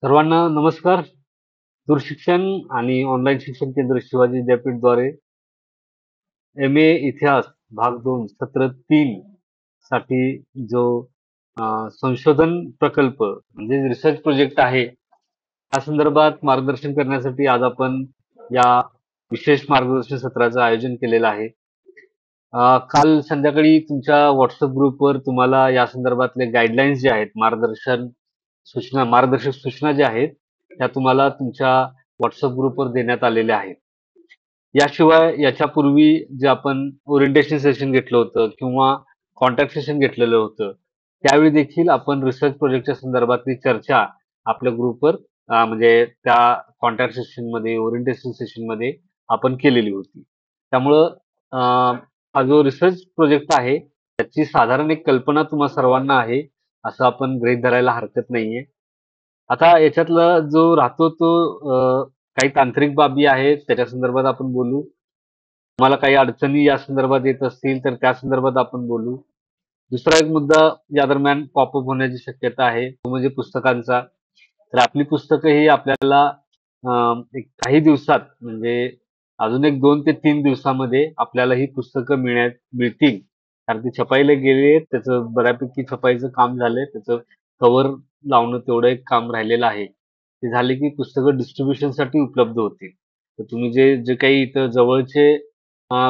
सर्वांना नमस्कार. दूरशिक्षण आणि ऑनलाईन शिक्षण केंद्र शिवाजी विद्यापीठद्वारे एम.ए. इतिहास भाग 2 सत्र 3 साठी जो संशोधन प्रकल्प म्हणजे रिसर्च प्रोजेक्ट आहे, त्या संदर्भात मार्गदर्शन करण्यासाठी आज आपण या विशेष मार्गदर्शन सत्राचं आयोजन केलेलं आहे. काल संध्याकाळी तुमच्या WhatsApp ग्रुपवर तुम्हाला या संदर्भातले गाईडलाईन्स जे आहेत, मार्गदर्शक सूचना ज्या आहेत, त्या तुम्हाला तुमच्या WhatsApp ग्रुपवर देण्यात आलेल्या आहेत. याशिवाय याच्यापूर्वी जे आपण ओरिएंटेशन सेशन घेतलं होतं किंवा कॉन्टॅक्ट सेशन घेतलेलं होतं, त्यावेळी देखील आपण रिसर्च प्रोजेक्टच्या संदर्भातली चर्चा आपल्या ग्रुपवर म्हणजे त्या कॉन्टॅक्ट सेशनमध्ये, ओरिएंटेशन सेशनमध्ये आपण केलेली होती. त्यामुळं हा जो रिसर्च प्रोजेक्ट आहे, त्याची साधारण एक कल्पना तुम्हा सर्वांना आहे, असं आपण गृहीत धरायला हरकत नाहीये. आता याच्यातला जो राहतो तो काही तांत्रिक बाबी आहेत, त्याच्या संदर्भात आपण बोलू. तुम्हाला काही अडचणी या संदर्भात येत असतील, तर त्या संदर्भात आपण बोलू. दुसरा एक मुद्दा या दरम्यान पॉपअप होण्याची शक्यता आहे, तो म्हणजे पुस्तकांचा. तर आपली पुस्तकं ही आपल्याला एक काही दिवसात म्हणजे अजून एक 2 ते 3 दिवसामध्ये आपल्याला ही पुस्तकं मिळतील. कारण ती छपाईला गेली आहेत. त्याचं बऱ्यापैकी छपाईचं काम झालंय. त्याचं कव्हर लावणं तेवढं एक काम राहिलेलं आहे. ते झाले की पुस्तकं डिस्ट्रिब्युशनसाठी उपलब्ध होतील. तर तुम्ही जे जे काही इथं जवळचे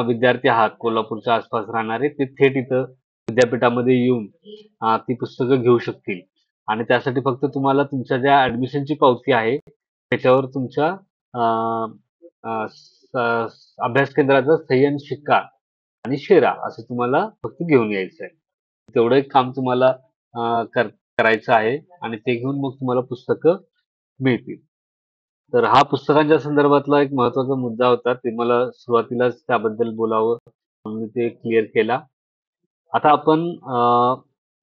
विद्यार्थी आहात, कोल्हापूरच्या आसपास राहणारे, ते थेट इथं विद्यापीठामध्ये येऊन ती पुस्तकं घेऊ शकतील. आणि त्यासाठी फक्त तुम्हाला तुमच्या ज्या ऍडमिशनची पावती आहे, त्याच्यावर तुमच्या अ, अ, अभ्यास केंद्राचा सही आणि शिक्का आणि शेरा असं तुम्हाला फक्त घेऊन यायचं आहे. तेवढं एक काम तुम्हाला करायचं आहे आणि ते घेऊन मग तुम्हाला पुस्तकं मिळतील. तर हा पुस्तकांच्या संदर्भातला एक महत्त्वाचा मुद्दा होता. ते मला सुरुवातीलाच त्याबद्दल बोलावं म्हणून मी ते क्लिअर केला. आता आपण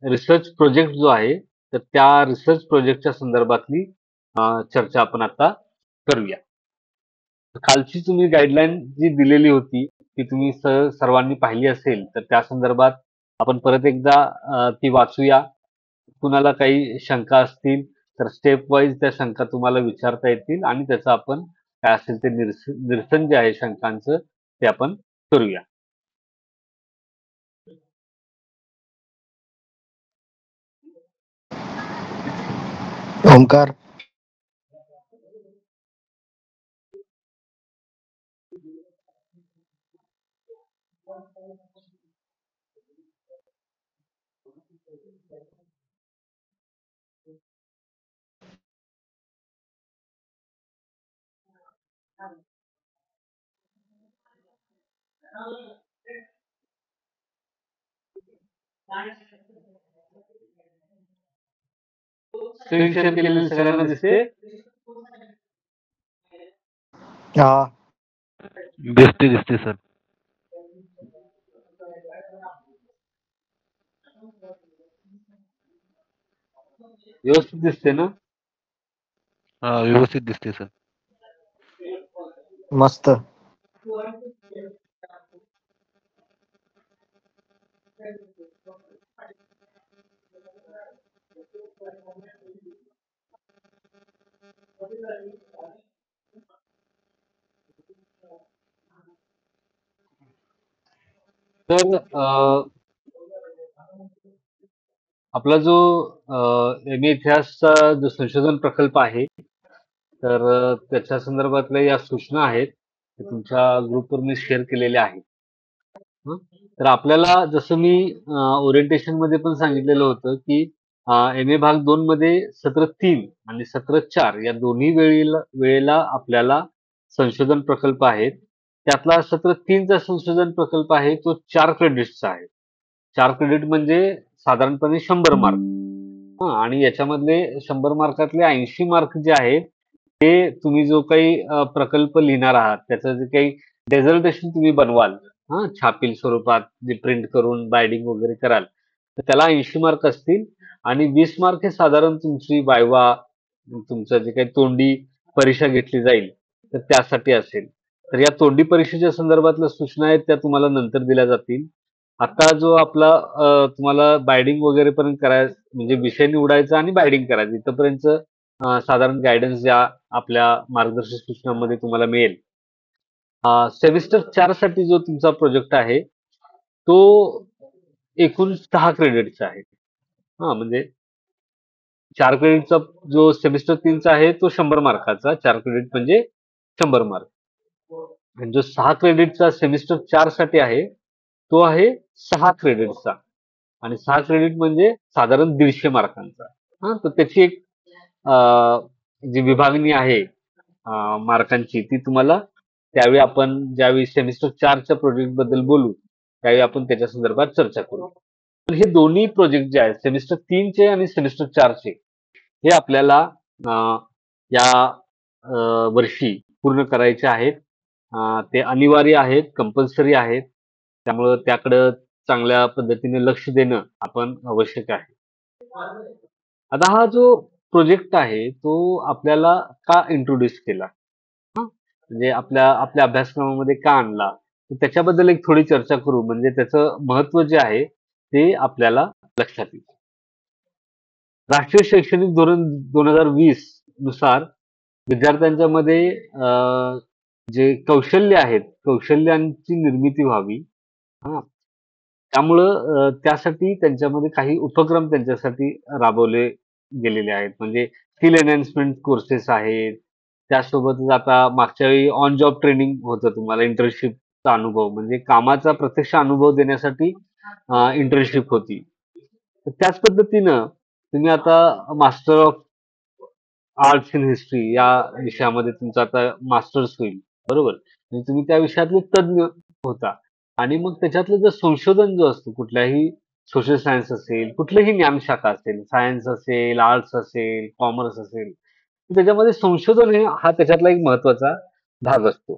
रिसर्च प्रोजेक्ट जो आहे, तर त्या रिसर्च प्रोजेक्टच्या संदर्भातली चर्चा आपण आता करूया. कालची तुम्ही गाईडलाईन जी दिलेली होती, ती तुम्ही सर्वांनी पाहिली असेल, तर त्या संदर्भात आपण परत एकदा ती वाचूया. कुणाला काही शंका असतील, तर स्टेप वाईज त्या शंका तुम्हाला विचारता येतील आणि त्याचं आपण काय असेल ते निरसन जे आहे शंकांचं, ते आपण करूया. ओमकार. स्क्रीन शेअर केलेली सगळ्यांना दिसते? हा. दिसते दिसते सर. व्यवस्थित दिसते ना? हा, व्यवस्थित दिसते सर. मस्त. तर आपला जो एम.ए. इतिहासचा जो संशोधन प्रकल्प आहे, तर त्याच्या संदर्भातल्या या सूचना आहेत, ते तुमच्या ग्रुपवर मी शेअर केलेल्या आहेत. हं. तर आपल्याला जसं मी ओरिएंटेशन मध्ये पण सांगितलेलं होतं, की एम.ए. भाग 2 मध्ये सत्र 3 आणि सत्र 4 या दोन्ही वेळेला आपल्याला संशोधन प्रकल्प आहेत. त्यातला सत्र 3 चा संशोधन प्रकल्प आहे, तो 4 क्रेडिट्सचा आहे. 4 क्रेडिट म्हणजे साधारणपणे 100 मार्क. आणि याच्यामधले 100 मार्कातले 80 मार्क जे आहेत, ते तुम्ही जो काही प्रकल्प लिहिणार आहात, त्याचं जे काही डेझर्टेशन तुम्ही बनवाल, छापील स्वरूपात जे प्रिंट करून बायडिंग वगैरे कराल, तर त्याला 80 मार्क असतील आणि 20 मार्क हे साधारण तुमची वायवा, तुमचं जे काही तोंडी परीक्षा घेतली जाईल, तर त्यासाठी असेल. तर या तोंडी परीक्षेच्या संदर्भातल्या सूचना आहेत, त्या तुम्हाला नंतर दिल्या जातील. आता जो आपला तुम्हाला बायडिंग वगैरे पर्यंत करायचं म्हणजे विषय निवडायचा आणि बायडिंग करायचं इथपर्यंत साधारण गाईडन्स ज्या आपल्या मार्गदर्शक सूचनांमध्ये तुम्हाला मिळेल. सेमिस्टर 4 साठी जो तुमचा प्रोजेक्ट आहे, तो एकूण 6 क्रेडिटचा आहे. म्हणजे 4 क्रेडिटचा जो सेमिस्टर 3 चा आहे, तो 100 मार्काचा. 4 क्रेडिट म्हणजे 100 मार्क. आणि जो 6 क्रेडिटचा सेमिस्टर 4 साठी आहे, तो आहे 6 क्रेडिटचा. आणि 6 क्रेडिट म्हणजे साधारण 150 मार्कांचा. तर त्याची एक जी विभागणी आहे मार्कांची, ती तुम्हाला त्यावेळी आपण ज्यावेळी सेमिस्टर 4 च्या प्रोजेक्ट बद्दल बोलू, त्यावेळी आपण त्याच्या संदर्भात चर्चा करू. तर हे दोन्ही प्रोजेक्ट जे आहेत, सेमिस्टर 3 चे आणि सेमिस्टर 4 चे, हे आपल्याला या वर्षी पूर्ण करायचे आहेत. ते अनिवार्य आहेत, कंपल्सरी आहेत. त्यामुळं त्याकडं चांगल्या पद्धतीने लक्ष देणं आपण आवश्यक आहे. आता हा जो प्रोजेक्ट आहे, तो आपल्याला का इंट्रोड्यूस केला? म्हणजे आपल्या आपल्या अभ्यासक्रमामध्ये का आणला? तर त्याच्याबद्दल एक थोडी चर्चा करू, म्हणजे त्याचं महत्त्व जे आहे, ते आपल्याला लक्षात येईल. राष्ट्रीय शैक्षणिक धोरण 2020 नुसार विद्यार्थ्यांच्या मध्ये जे कौशल्य आहेत, कौशल्यांची निर्मिती व्हावी. हां. त्यामुळं त्यासाठी त्यांच्यामध्ये काही उपक्रम त्यांच्यासाठी राबवले गेलेले आहेत. म्हणजे स्किल एनहान्समेंट कोर्सेस आहेत. त्यासोबतच आता मागच्या वेळी ऑन जॉब ट्रेनिंग होतं, तुम्हाला इंटर्नशिपचा अनुभव, म्हणजे कामाचा प्रत्यक्ष अनुभव देण्यासाठी इंटर्नशिप होती. तर त्याच पद्धतीनं तुम्ही आता master of arts in history या विषयामध्ये तुमचं आता मास्टर्स होईल, बरोबर? म्हणजे तुम्ही त्या विषयातले तज्ञ होता. आणि मग त्याच्यातलं जर संशोधन जो असतो, कुठल्याही सोशल सायन्स असेल, कुठलीही ज्ञानशाखा असेल, सायन्स असेल, आर्ट्स असेल, कॉमर्स असेल, तर त्याच्यामध्ये संशोधन हा त्याच्यातला एक महत्त्वाचा भाग असतो.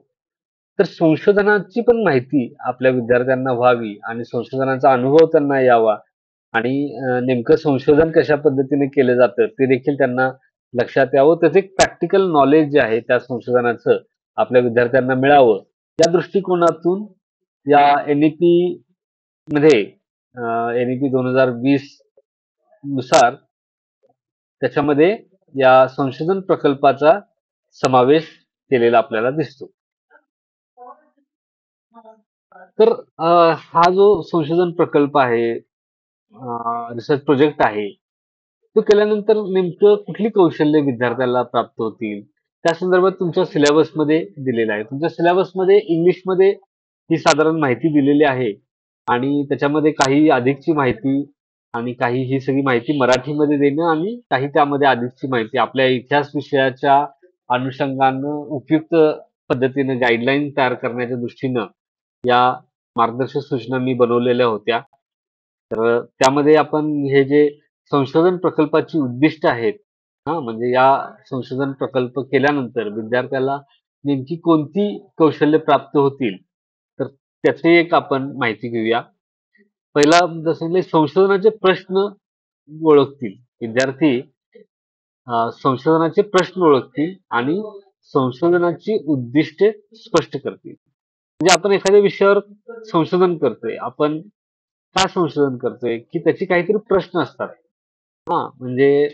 तर संशोधनाची पण माहिती आपल्या विद्यार्थ्यांना व्हावी आणि संशोधनाचा अनुभव त्यांना यावा, आणि नेमकं संशोधन कशा पद्धतीने केलं जातं ते देखील त्यांना लक्षात यावं. त्याचं एक प्रॅक्टिकल नॉलेज जे आहे त्या संशोधनाचं आपल्या विद्यार्थ्यांना मिळावं, या दृष्टिकोनातून या एन-ई-पी मध्ये एन-ई-पी 2020 नुसार त्याच्यामध्ये या संशोधन प्रकल्पाचा समावेश केलेला आपल्याला दिसतो. तर हा जो संशोधन प्रकल्प आहे, रिसर्च प्रोजेक्ट आहे, तो केल्यानंतर नेमकं कुठली कौशल्य विद्यार्थ्याला प्राप्त होतील, त्या संदर्भात तुमच्या सिलेबसमध्ये दिलेलं आहे. तुमच्या सिलेबसमध्ये इंग्लिशमध्ये ही साधारण माहिती दिलेली आहे, आणि त्याच्यामध्ये काही अधिकची माहिती आणि काही ही सगळी माहिती मराठीमध्ये देणं, आणि काही त्यामध्ये अधिकची माहिती आपल्या इतिहास विषयाच्या अनुषंगानं उपयुक्त पद्धतीनं गाईडलाईन तयार करण्याच्या दृष्टीनं या मार्गदर्शक सूचना मी बनवलेल्या होत्या. तर त्यामध्ये आपण हे जे संशोधन प्रकल्पाची उद्दिष्ट आहेत, म्हणजे या संशोधन प्रकल्प केल्यानंतर विद्यार्थ्याला नेमकी कोणती कौशल्य प्राप्त होतील, तर त्याची एक आपण माहिती घेऊया. पहिला जसं म्हणजे संशोधनाचे प्रश्न ओळखतील विद्यार्थी. संशोधनाचे प्रश्न ओळखतील आणि संशोधनाची उद्दिष्टे स्पष्ट करतील. म्हणजे आपण एखाद्या विषयावर संशोधन करतोय, आपण का संशोधन करतोय, की त्याचे काहीतरी प्रश्न असतात. म्हणजे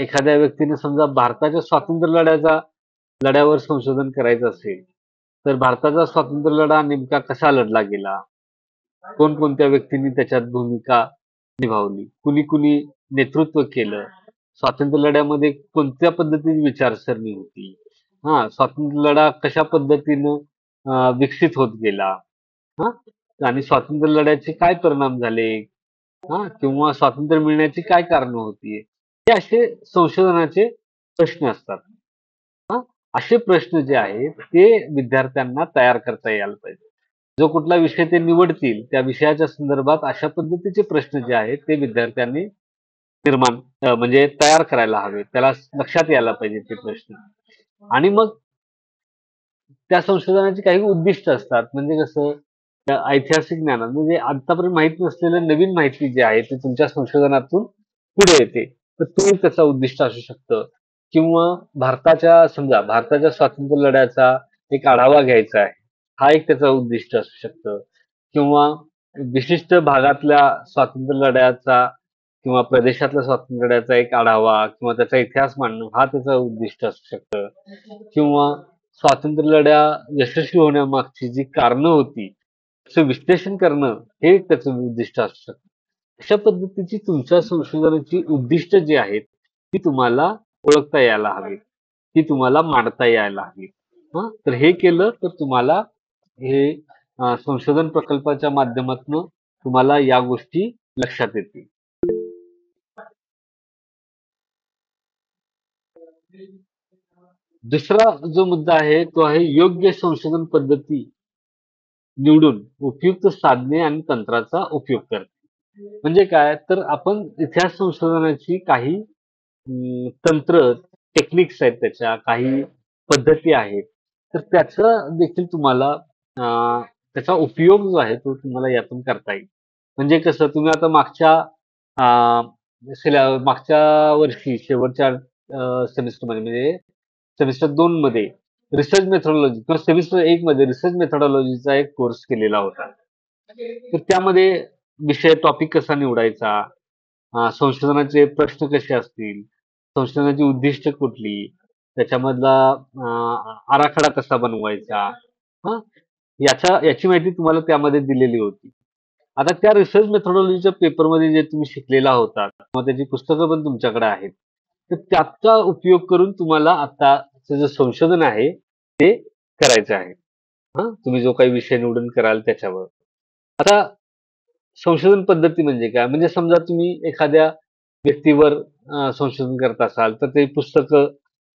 एखाद्या व्यक्तीने समजा भारताच्या लढ्यावर संशोधन करायचं असेल, तर भारताचा स्वातंत्र्य लढा नेमका कसा लढला गेला, कोणकोणत्या व्यक्तींनी त्याच्यात भूमिका निभावली, कुणी कुणी नेतृत्व केलं, स्वातंत्र्य लढ्यामध्ये कोणत्या पद्धतीची विचारसरणी होती, स्वातंत्र्य लढा कशा पद्धतीनं विकसित होत गेला, हा आणि स्वातंत्र्य लढ्याचे काय परिणाम झाले, किंवा स्वातंत्र्य मिळण्याची काय कारणं होती, हे असे संशोधनाचे प्रश्न असतात. असे प्रश्न जे आहेत ते विद्यार्थ्यांना तयार करता यायला पाहिजे. जो कुठला विषय ते निवडतील, त्या विषयाच्या संदर्भात अशा पद्धतीचे प्रश्न जे आहेत ते विद्यार्थ्यांनी म्हणजे तयार करायला हवे, त्याला लक्षात यायला पाहिजे ते प्रश्न. आणि मग त्या संशोधनाची काही उद्दिष्ट असतात. म्हणजे कसं, त्या ऐतिहासिक ज्ञानात म्हणजे आतापर्यंत माहित नसलेलं नवीन माहिती जी आहे ती तुमच्या संशोधनातून पुढे येते, तर तो एक त्याचा उद्दिष्ट असू शकतं. किंवा समजा भारताच्या स्वातंत्र्य लढ्याचा एक आढावा घ्यायचा आहे, हा एक त्याचा उद्दिष्ट असू शकतं. किंवा विशिष्ट भागातल्या स्वातंत्र्य लढ्याचा किंवा प्रदेशातल्या स्वातंत्र्याचा एक आढावा किंवा त्याचा इतिहास मांडणं हा त्याचं उद्दिष्ट असू शकतं. किंवा स्वातंत्र्य लढ्या यशस्वी होण्यामागची जी कारणं होती, त्याचं विश्लेषण करणं हे त्याचं उद्दिष्ट असू शकतं. अशा पद्धतीची तुमच्या संशोधनाची उद्दिष्ट जी आहेत, ती तुम्हाला ओळखता यायला हवी. ती तुम्हाला मांडता यायला हवी. हां, तर हे केलं तर तुम्हाला हे संशोधन प्रकल्पाच्या माध्यमातनं तुम्हाला या गोष्टी लक्षात येतील. दुसरा जो मुद्दा आहे तो आहे योग्य संशोधन पद्धती निवडून उपयुक्त साधने आणि तंत्राचा उपयोग करणे. म्हणजे काय तर आपण इतिहास संशोधनाची काही तंत्र, टेक्निक्स आहेत त्याच्या, काही पद्धती आहेत. तर त्याचं देखील तुम्हाला त्याचा उपयोग जो आहे तो तुम्हाला यातून करता येईल. म्हणजे कसं तुम्ही आता मागच्या वर्षी शेवटच्या सेमिस्टरमध्ये म्हणजे सेमिस्टर 2 मध्ये रिसर्च मेथोडॉलॉजी किंवा सेमिस्टर 1 मध्ये रिसर्च मेथोडॉलॉजीचा एक कोर्स केलेला होता. तर त्यामध्ये टॉपिक कसा निवडायचा, संशोधनाचे प्रश्न कसे असतील, संशोधनाची उद्दिष्ट कुठली, त्याच्यामधला आराखडा कसा बनवायचा, हं, याची माहिती तुम्हाला त्यामध्ये दिलेली होती. आता त्या रिसर्च मेथोडॉलॉजीच्या पेपरमध्ये जे तुम्ही शिकलेला होता किंवा त्याची पुस्तकं पण तुमच्याकडे आहेत. तर त्याचा उपयोग करून तुम्हाला आताचं जे संशोधन आहे ते करायचं आहे. तुम्ही जो काही विषय निवडून कराल त्याच्यावर. आता संशोधन पद्धती म्हणजे काय? म्हणजे समजा तुम्ही एखाद्या व्यक्तीवर संशोधन करत असाल, तर ते पुस्तकं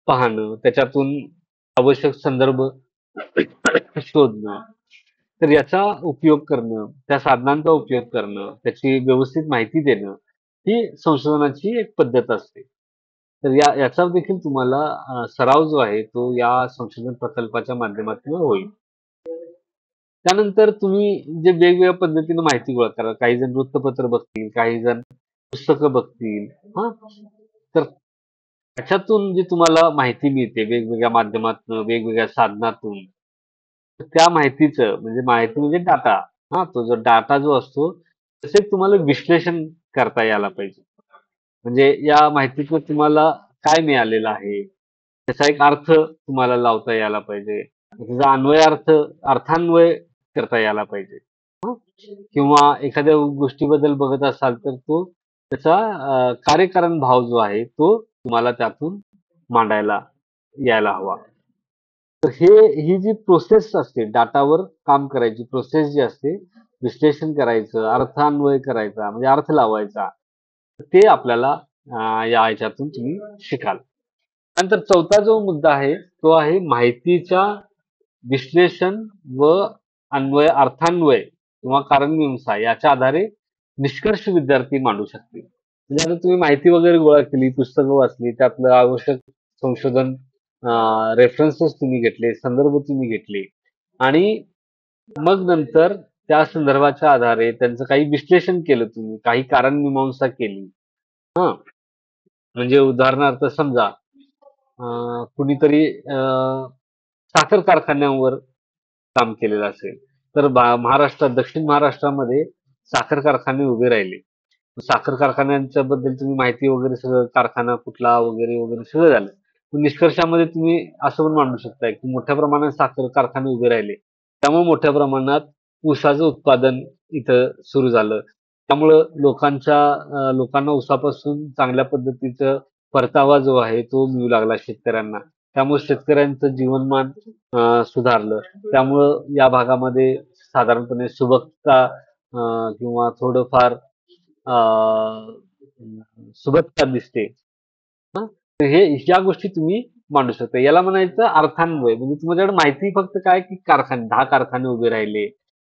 पाहणं, त्याच्यातून आवश्यक संदर्भ शोधणं. तर याचा उपयोग करणं, त्या साधनांचा उपयोग करणं, त्याची व्यवस्थित माहिती देणं, ही संशोधनाची एक पद्धत असते. तर याचा देखील तुम्हाला सराव जो आहे, तो या संशोधन प्रकल्पाच्या माध्यमातून होईल. त्यानंतर तुम्ही जे वेगवेगळ्या पद्धतीने माहिती गोळा कराल. काही जण वृत्तपत्र बघतील, काही जण पुस्तकं बघतील. हां, तर त्याच्यातून जी तुम्हाला माहिती मिळते वेगवेगळ्या माध्यमातून, वेगवेगळ्या साधनातून, तर त्या माहितीचं म्हणजे माहिती म्हणजे डाटा. तो जो डाटा जो असतो, त्याचे तुम्हाला विश्लेषण करता यायला पाहिजे. म्हणजे या माहितीतून तुम्हाला काय मिळालेलं आहे? त्याचा एक अर्थ तुम्हाला लावता यायला पाहिजे. त्याचा अर्थान्वय करता यायला पाहिजे. हं. किंवा एखाद्या गोष्टीबद्दल बघत असाल तर त्याचा कार्यकारण भाव जो आहे तो तुम्हाला त्यातून मांडायला यायला हवा. तर ही जी प्रोसेस असते डाटावर काम करायची प्रोसेस जी असते, विश्लेषण करायचं, अर्थान्वय करायचा म्हणजे अर्थ लावायचा. ते आपल्याला या ह्याच्यातून तुम्ही शिकाल. नंतर चौथा जो मुद्दा आहे, तो आहे माहितीच्या विश्लेषण व अर्थान्वय किंवा कारणमीमांसा याच्या आधारे निष्कर्ष विद्यार्थी मांडू शकतील. म्हणजे आता तुम्ही माहिती वगैरे गोळा केली, पुस्तकं वाचली, त्यातलं आवश्यक संशोधन रेफरन्सेस तुम्ही घेतले, संदर्भ तुम्ही घेतले आणि मग नंतर त्या संदर्भाच्या आधारे त्यांचं काही विश्लेषण केलं तुम्ही, काही कारणमीमांसा केली. हां, म्हणजे उदाहरणार्थ समजा कुणीतरी साखर कारखान्यांवर काम केलेलं असेल, तर दक्षिण महाराष्ट्रामध्ये साखर कारखाने उभे राहिले. साखर कारखान्यांच्या बद्दल तुम्ही माहिती वगैरे सगळं कारखाना कुठला वगैरे, वगैरे सगळं झालं. पण निष्कर्षामध्ये तुम्ही असं पण मांडू शकताय, की मोठ्या प्रमाणात साखर कारखाने उभे राहिले. त्यामुळे मोठ्या प्रमाणात ऊसाचं उत्पादन इथं सुरू झालं. त्यामुळं लोकांना ऊसापासून चांगल्या पद्धतीचं परतावा जो आहे तो मिळू लागला शेतकऱ्यांना. त्यामुळे शेतकऱ्यांचं जीवनमान सुधारलं. त्यामुळं या भागामध्ये साधारणपणे सुबकता किंवा थोडंफार सुबत्ता दिसते. हां, तर ह्या गोष्टी तुम्ही मांडू शकता. याला म्हणायचं अर्थान्वय. म्हणजे तुमच्याकडे माहिती फक्त काय की 10 कारखाने उभे राहिले.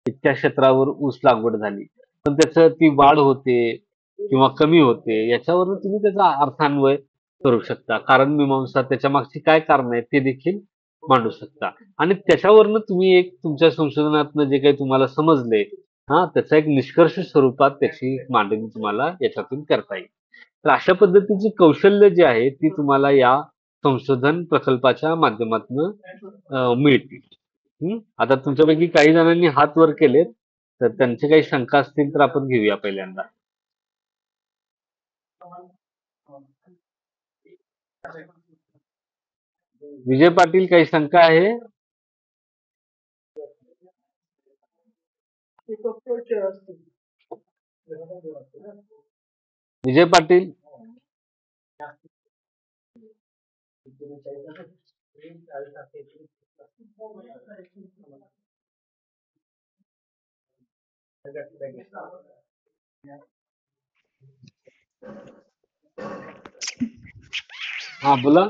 इतक्या क्षेत्रावर ऊस लागवड झाली. पण त्याचं ती वाढ होते किंवा कमी होते याच्यावरून तुम्ही त्याचा अर्थान्वय करू शकता. कारण मीमांसा त्याच्या मागची काय कारणं आहेत ते देखील मांडू शकता. आणि त्याच्यावरनं तुम्ही एक तुमच्या संशोधनातनं जे काही तुम्हाला समजले, त्याचा एक निष्कर्ष स्वरूपात त्याची मांडणी तुम्हाला याच्यातून करता येईल. तर अशा पद्धतीची कौशल्य जी आहेत ती तुम्हाला या संशोधन प्रकल्पाच्या माध्यमातनं मिळतील. आता तुमच्यापैकी काही जणांनी हात वर केलेत, तर त्यांचे काही शंका असतील तर आपण घेऊया पहिल्यांदा. विजय पाटील, काही शंका आहे? विजय पाटील, हा बोला.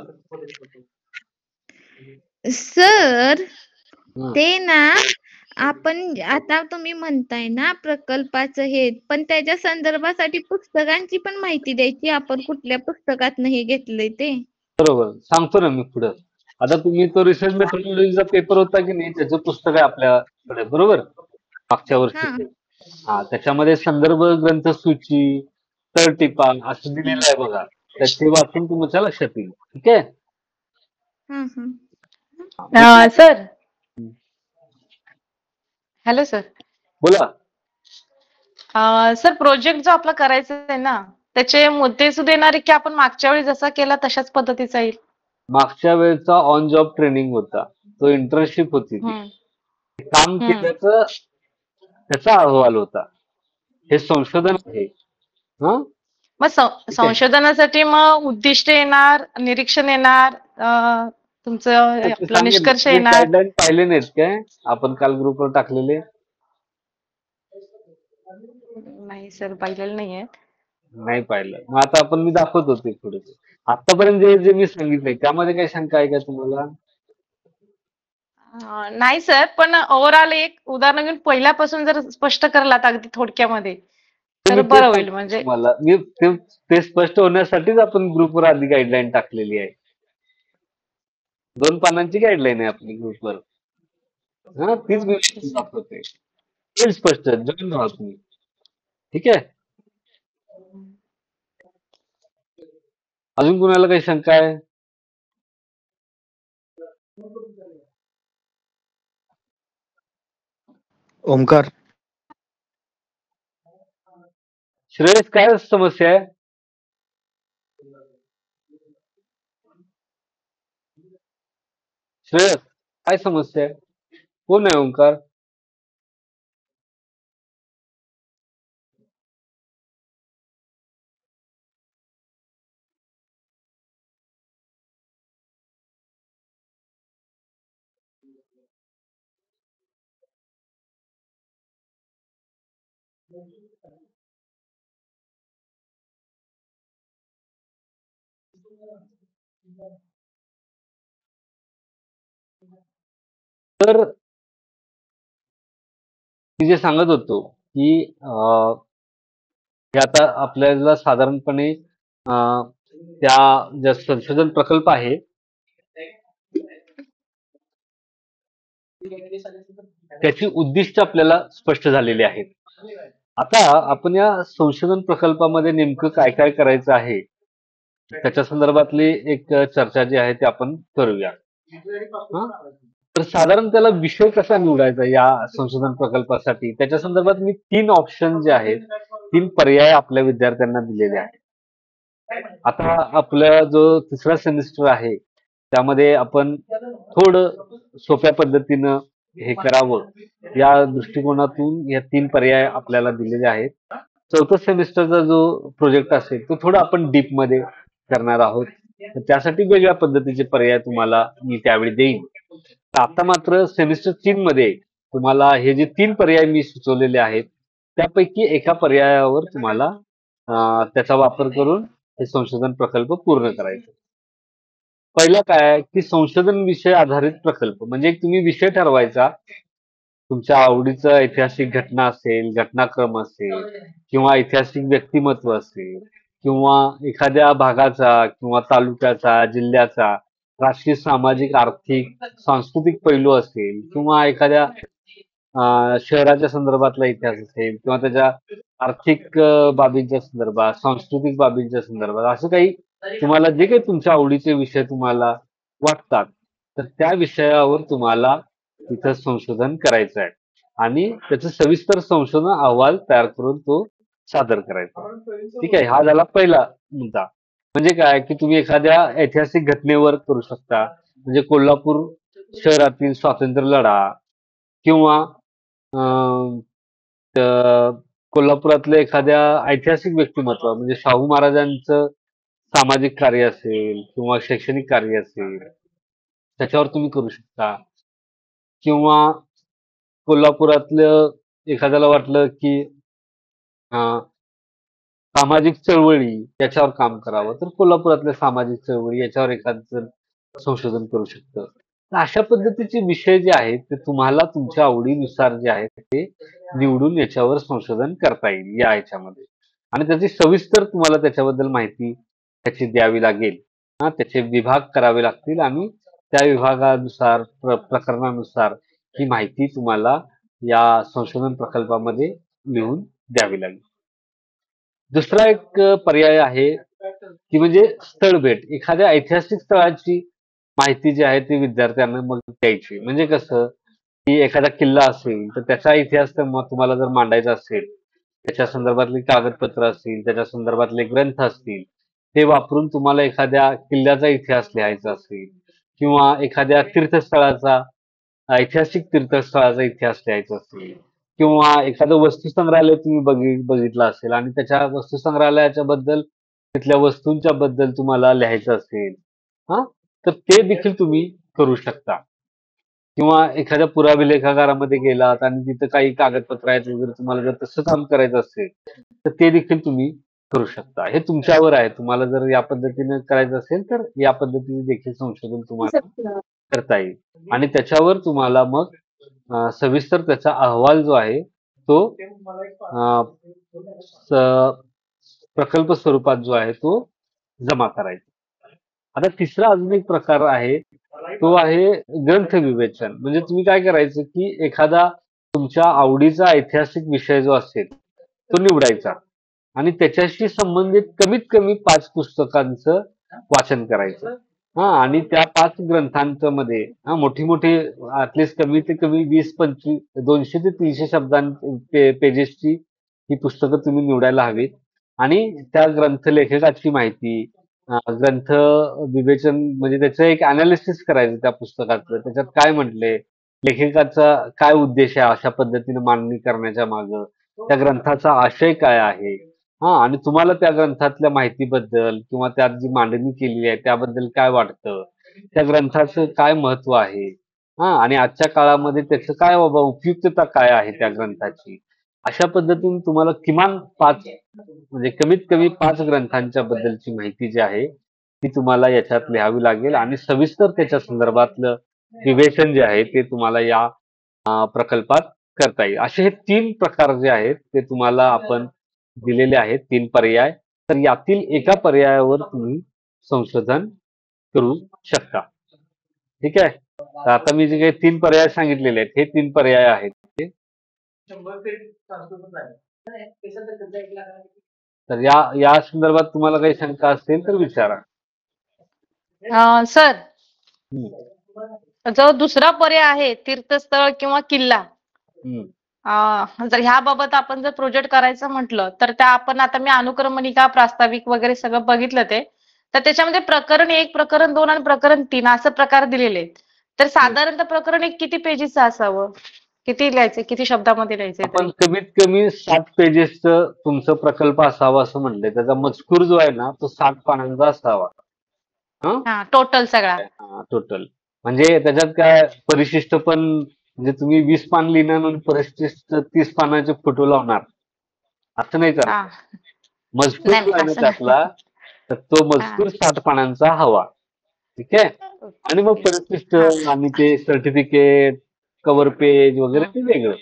सर हं. ते ना आपण आता तुम्ही म्हणताय ना प्रकल्पाचं हे, पण त्याच्या संदर्भासाठी पुस्तकांची पण माहिती द्यायची, आपण कुठल्या पुस्तकातनं हे घेतलंय ते. बरोबर, सांगतो ना मी पुढं. आता तुम्ही तो रिसर्च मेथोडॉलॉजीचा पेपर होता की नाही, त्याचं पुस्तक आहे आपल्याकडे, बरोबर, मागच्या हा. वर्षी. हा, त्याच्यामध्ये संदर्भ ग्रंथसूची, तळटीपा असं दिलेलं आहे बघा. त्याचे वाचून तुमच्या लक्षात येईल. ठीक आहे. हा हा सर. Hello sir. बोला. सर प्रोजेक्ट जो आपला करायचा आहे ना, त्याचे मुद्दे सुद्धा येणार आहे की आपण मागच्या वेळी जसा केला तशाच पद्धतीचा येईल? मागच्या वेळचा ऑन जॉब ट्रेनिंग होता, तो इंटर्नशिप होती, ती हम्म. काम हम्म. केल्याचं त्याचा अहवाल होता. हे संशोधन आहे. हा, मग ठीक आहे. संशोधनासाठी मग उद्दिष्ट येणार, निरीक्षण येणार, तुमचं ते आपला सांगेल. निष्कर्ष तुम्ही येणार. गाईडलाईन पाहिले नाहीत काय आपण काल ग्रुपवर टाकलेले? नाही सर, पाहिलेलं नाहीये. नाही पाहिलं. मग आता मी दाखवतो ते पुढे. आतापर्यंत जे जे मी सांगितलंय त्यामध्ये काही शंका आहे का तुम्हाला? नाही सर, पण ओव्हरऑल एक उदाहरण घेऊन पहिल्यापासून जर स्पष्ट कराल आता अगदी थोडक्यामध्ये, मी तर तेच बरं होईल सांगतो म्हणजे. तुम्हाला. ते स्पष्ट होण्यासाठीच आपण ग्रुपवर आधी गाईडलाईन टाकलेली आहे. 2 पानांची गाईडलाईन आहे आपली ग्रुपवर. हा, तीच मी दाखवते. येईल स्पष्ट. जॉईन व्हा तुम्ही. ठीक आहे. अजून कुणाला काही शंका आहे? ओमकार. श्रेयस, काय समस्या आहे? श्रेयस, काय समस्या आहे? कोण आहे ओंकार? तर मी जे सांगत होतो की हे आता आपल्याला साधारणपणे त्या ज्या संशोधन प्रकल्प आहे त्याची उद्दिष्ट आपल्याला स्पष्ट झालेली आहेत. आता आपण या संशोधन प्रकल्पामध्ये नेमकं काय काय करायचं आहे त्याच्या संदर्भातली एक चर्चा जी आहे ती आपण करूया. हा? तर साधारण त्याला विषय कसा निवडायचा या संशोधन प्रकल्पासाठी, त्याच्या संदर्भात मी 3 ऑप्शन जे आहेत, 3 पर्याय आपल्या विद्यार्थ्यांना दिलेले आहेत. आता आपला जो तिसरा सेमिस्टर आहे त्यामध्ये आपण थोडं सोप्या पद्धतीनं हे करावं या दृष्टिकोनातून या 3 पर्याय आपल्याला दिलेले आहेत. चौथं सेमिस्टरचा जो प्रोजेक्ट असेल तो थोडा आपण डीप मध्ये करणार आहोत. तर त्यासाठी वेगळ्या पद्धतीचे पर्याय तुम्हाला मी त्यावेळी देईन. तर आता मात्र सेमिस्टर 3 मध्ये तुम्हाला हे जे 3 पर्याय मी सुचवलेले आहेत त्यापैकी एका पर्यायावर तुम्हाला त्याचा वापर करून हे संशोधन प्रकल्प पूर्ण करायचे. पहिला काय की संशोधन विषय आधारित प्रकल्प, म्हणजे एक तुम्ही विषय ठरवायचा. तुमच्या आवडीचा ऐतिहासिक घटना असेल, घटनाक्रम असेल किंवा ऐतिहासिक व्यक्तिमत्व असेल किंवा एखाद्या भागाचा किंवा तालुक्याचा, जिल्ह्याचा राष्ट्रीय, सामाजिक, आर्थिक, सांस्कृतिक पैलू असेल किंवा एखाद्या शहराच्या संदर्भातला इतिहास असेल किंवा त्याच्या आर्थिक बाबींच्या संदर्भात, सांस्कृतिक बाबींच्या संदर्भात, असं काही तुम्हाला जे काही तुमच्या आवडीचे विषय तुम्हाला वाटतात तर त्या विषयावर तुम्हाला तिथं संशोधन करायचं आहे आणि त्याचं सविस्तर संशोधन अहवाल तयार करून तो सादर करायचं. ठीक आहे, हा झाला पहिला मुद्दा. म्हणजे काय की तुम्ही एखाद्या ऐतिहासिक घटनेवर करू शकता. म्हणजे कोल्हापूर शहरातील स्वातंत्र्य लढा किंवा अं, कोल्हापुरातलं एखाद्या ऐतिहासिक व्यक्तिमत्व म्हणजे शाहू महाराजांचं सामाजिक कार्य असेल किंवा शैक्षणिक कार्य असेल त्याच्यावर तुम्ही करू शकता. किंवा कोल्हापुरातलं एखाद्याला वाटलं की अं, सामाजिक चळवळी याच्यावर काम करावं तर कोल्हापुरातल्या सामाजिक चळवळी याच्यावर एखादं जण संशोधन करू शकतं. तर अशा पद्धतीचे विषय जे आहेत ते तुम्हाला तुमच्या आवडीनुसार जे आहेत ते निवडून याच्यावर संशोधन करता येईल या ह्याच्यामध्ये. आणि त्याची सविस्तर तुम्हाला त्याच्याबद्दल माहिती त्याची द्यावी लागेल. त्याचे विभाग करावे लागतील आणि त्या विभागानुसार प्रकरणानुसार ही माहिती तुम्हाला या संशोधन प्रकल्पामध्ये लिहून द्यावी लागेल. दुसरा एक पर्याय आहे की म्हणजे स्थळ भेट. एखाद्या ऐतिहासिक स्थळाची माहिती जी आहे ती विद्यार्थ्यांना मग द्यायची. म्हणजे कसं की एखादा किल्ला असेल तर त्याचा इतिहास तर मग तुम्हाला जर मांडायचा असेल, त्याच्या संदर्भातली कागदपत्र असतील, त्याच्या संदर्भातले ग्रंथ असतील, ते वापरून तुम्हाला एखाद्या किल्ल्याचा इतिहास लिहायचा असेल किंवा एखाद्या तीर्थस्थळाचा ऐतिहासिक तीर्थस्थळाचा इतिहास लिहायचा असेल किंवा एखादं वस्तुसंग्रहालय तुम्ही बघितलं असेल आणि त्याच्या वस्तुसंग्रहालयाच्या बद्दल तिथल्या वस्तूंच्या बद्दल तुम्हाला लिहायचं असेल हा तर ते देखील तुम्ही करू शकता. किंवा एखाद्या पुराभिलेखागारामध्ये गेलात आणि तिथं काही कागदपत्र आहेत वगैरे तुम्हाला जर तसं काम करायचं असेल तर ते देखील तुम्ही करू शकता. हे तुमच्यावर आहे. तुम्हाला जर या पद्धतीने करायचं असेल तर या पद्धतीने देखील संशोधन तुम्हाला करता येईल आणि त्याच्यावर तुम्हाला मग सविस्तर त्याचा अहवाल जो आहे तो अं, प्रकल्प स्वरूपात जो आहे तो जमा करायचा. आता तिसरा अजून एक प्रकार आहे तो आहे ग्रंथ विवेचन. म्हणजे तुम्ही काय करायचं की एखादा तुमच्या आवडीचा ऐतिहासिक विषय जो असेल तो निवडायचा आणि त्याच्याशी संबंधित कमीत कमी 5 पुस्तकांचं वाचन करायचं. आणि त्या 5 ग्रंथांचं मध्ये मोठी मोठी ऍटलिस्ट कमी ते कमी 20-25 200 ते 300 पेजेसची ही पुस्तकं तुम्ही निवडायला हवीत आणि त्या ग्रंथ लेखकाची माहिती ग्रंथ विवेचन म्हणजे त्याचं एक अनालिसिस करायचं त्या पुस्तकाचं. त्याच्यात काय म्हटलंय, लेखकाचा काय उद्देश आहे अशा पद्धतीने मांडणी करण्याच्या मागं, त्या ग्रंथाचा आशय काय आहे आणि तुम्हाला त्या ग्रंथातल्या माहितीबद्दल किंवा त्यात जी मांडणी केलेली आहे त्याबद्दल काय वाटतं, त्या ग्रंथाचं काय महत्व आहे आणि आजच्या काळामध्ये त्याचं काय बाबा उपयुक्तता काय आहे त्या ग्रंथाची. अशा पद्धतीने तुम्हाला किमान 5 म्हणजे कमीत कमी 5 ग्रंथांच्या बद्दलची माहिती जी आहे ती तुम्हाला याच्यात लिहावी लागेल आणि सविस्तर त्याच्या संदर्भातलं विवेचन जे आहे ते तुम्हाला या प्रकल्पात करता येईल. असे हे 3 प्रकार जे आहेत ते तुम्हाला आपण दिलेले आहेत 3 पर्याय. तर यातील एका पर्यायावर तुम्ही संशोधन करू शकता. ठीक आहे. तर आता मी जे काही 3 पर्याय सांगितलेले आहेत हे 3 पर्याय आहेत ते. तर या संदर्भात तुम्हाला काही शंका असतील तर विचारा. सर, हम्म. जो दुसरा पर्याय आहे तीर्थस्थळ किंवा किल्ला, हम्म. जर ह्याबाबत आपण जर प्रोजेक्ट करायचं म्हटलं तर त्या आपण आता मी अनुक्रमणिका प्रास्ताविक वगैरे सगळं बघितलं ते तर त्याच्यामध्ये प्रकरण 1 प्रकरण 2 आणि प्रकरण 3 असं प्रकार दिलेले आहेत. तर साधारणतः प्रकरण 1 किती पेजेसचं असावं, किती लिहायचं, किती शब्दामध्ये लिहायचंय आपण तरी? कमीत कमी 7 पेजेसचं तुमचं प्रकल्प असावा असं म्हणलंय. त्याचा मजकूर जो आहे ना तो 60 पानांचा असावा. हा, टोटल सगळा. टोटल म्हणजे त्याच्यात काय परिशिष्ट पण म्हणजे तुम्ही 20 पान लिहिणार आणि परिशिष्ट 30 पानाचे फोटो लावणार असं नाही चालत. हा, मजकूर नाही जो आहे ना असं त्यातला तर तो हा, मजकूर 60 पानांचा हवा. ठीक आहे. आणि मग परिशिष्ट हा, आणि ते सर्टिफिकेट कव्हर पेज वगैरे हं, ते वेगळं